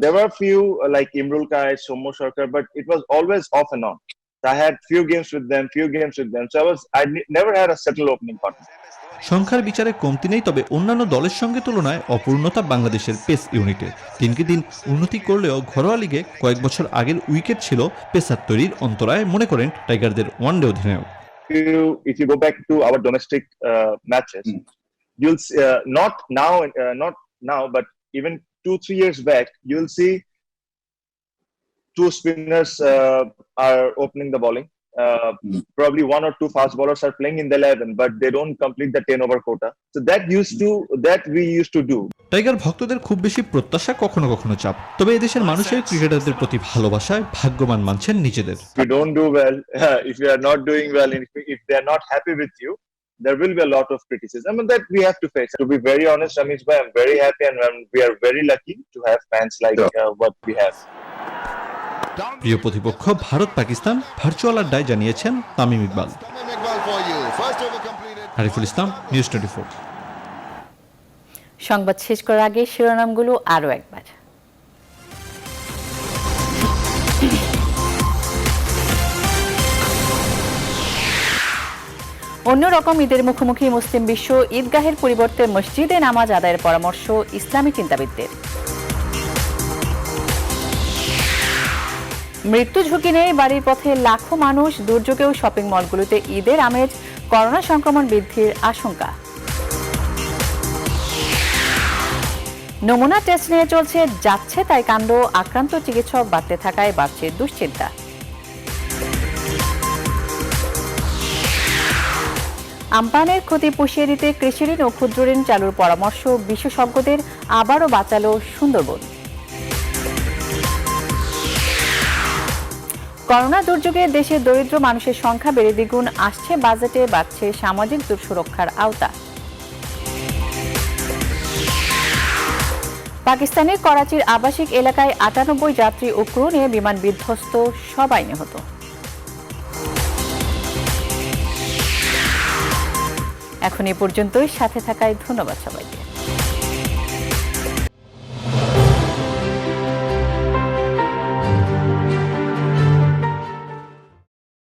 There were few like Imrul Kai, Somo Sarkar, but it was always off and on. So I had few games with them. So I never had a settled opening partner. সংখ্যার বিচারে কমতি নেই, তবে অন্যান্য দলের সঙ্গে তুলনায় অপূর্ণতা বাংলাদেশের পেস ইউনিটে। দিনকে দিন উন্নতি করলেও ঘরোয়া লিগে কয়েক বছর আগের উইকেট ছিল পেসার তৈরির অন্তরায়, মনে করেন টাইগারদের ওয়ানডে অধিনায়ক। If you go back to our domestic matches, you'll see, not now, but even 2-3 years back, you'll see 2 spinners are opening the bowling. Probably 1 or 2 fast bowlers are playing in the 11, but they don't complete the 10 over quota. So that we used to do. Tiger ভক্তদের খুব বেশি প্রত্যাশা, কখনো কখনো চাপ, তবে এদেশের মানুষের ক্রিকেটারদের প্রতি ভালোবাসায় ভাগ্যবান মানছেন নিজেদের। If you don't do well, if you are not doing well, and if they are not happy with you, there will be a lot of criticism, and that we have to face. To be very honest, Amish bhai, I'm very happy and we are very lucky to have fans like what we have. প্রিয় প্রতিপক্ষ Bharat Pakistan virtual আড্ডায় জানিয়েছেন Tamim Iqbal. Ariful Islam, news 24। সংবাদ শেষ করার আগে শিরোনামগুলো আরও একবার। অন্যরকম ঈদের মুখোমুখি মুসলিম বিশ্ব, ঈদগাহের পরিবর্তে মসজিদে নামাজ আদায়ের পরামর্শ ইসলামী চিন্তাবিদদের। মৃত্যু ঝুঁকি নেই বাড়ির পথে লাখো মানুষ, দুর্যোগেও শপিং মলগুলোতে ঈদের আমেজ, করোনা সংক্রমণ বৃদ্ধির আশঙ্কা। নমুনা টেস্ট নিয়ে যাচ্ছে তাই কাণ্ড, আক্রান্ত চিকিৎসক বাড়তে থাকায় বাড়ছে দুশ্চিন্তা। আমপানের ক্ষতি পুষিয়ে দিতে কৃষিঋণ ও ক্ষুদ্রঋণ চালুর পরামর্শ বিশেষজ্ঞদের, আবারও বাঁচালো সুন্দরবন। করোনা দুর্যোগে দেশে দরিদ্র মানুষের সংখ্যা বেড়ে দ্বিগুণ, আসছে বাজেটে বাড়ছে সামাজিক সুরক্ষার আওতা। পাকিস্তানের করাচির আবাসিক এলাকায় 98 যাত্রী ও ক্রু নিয়ে বিমান বিধ্বস্ত, সবাই নিহত। এখন এ পর্যন্তই, সাথে থাকায় ধন্যবাদ সবাইকে।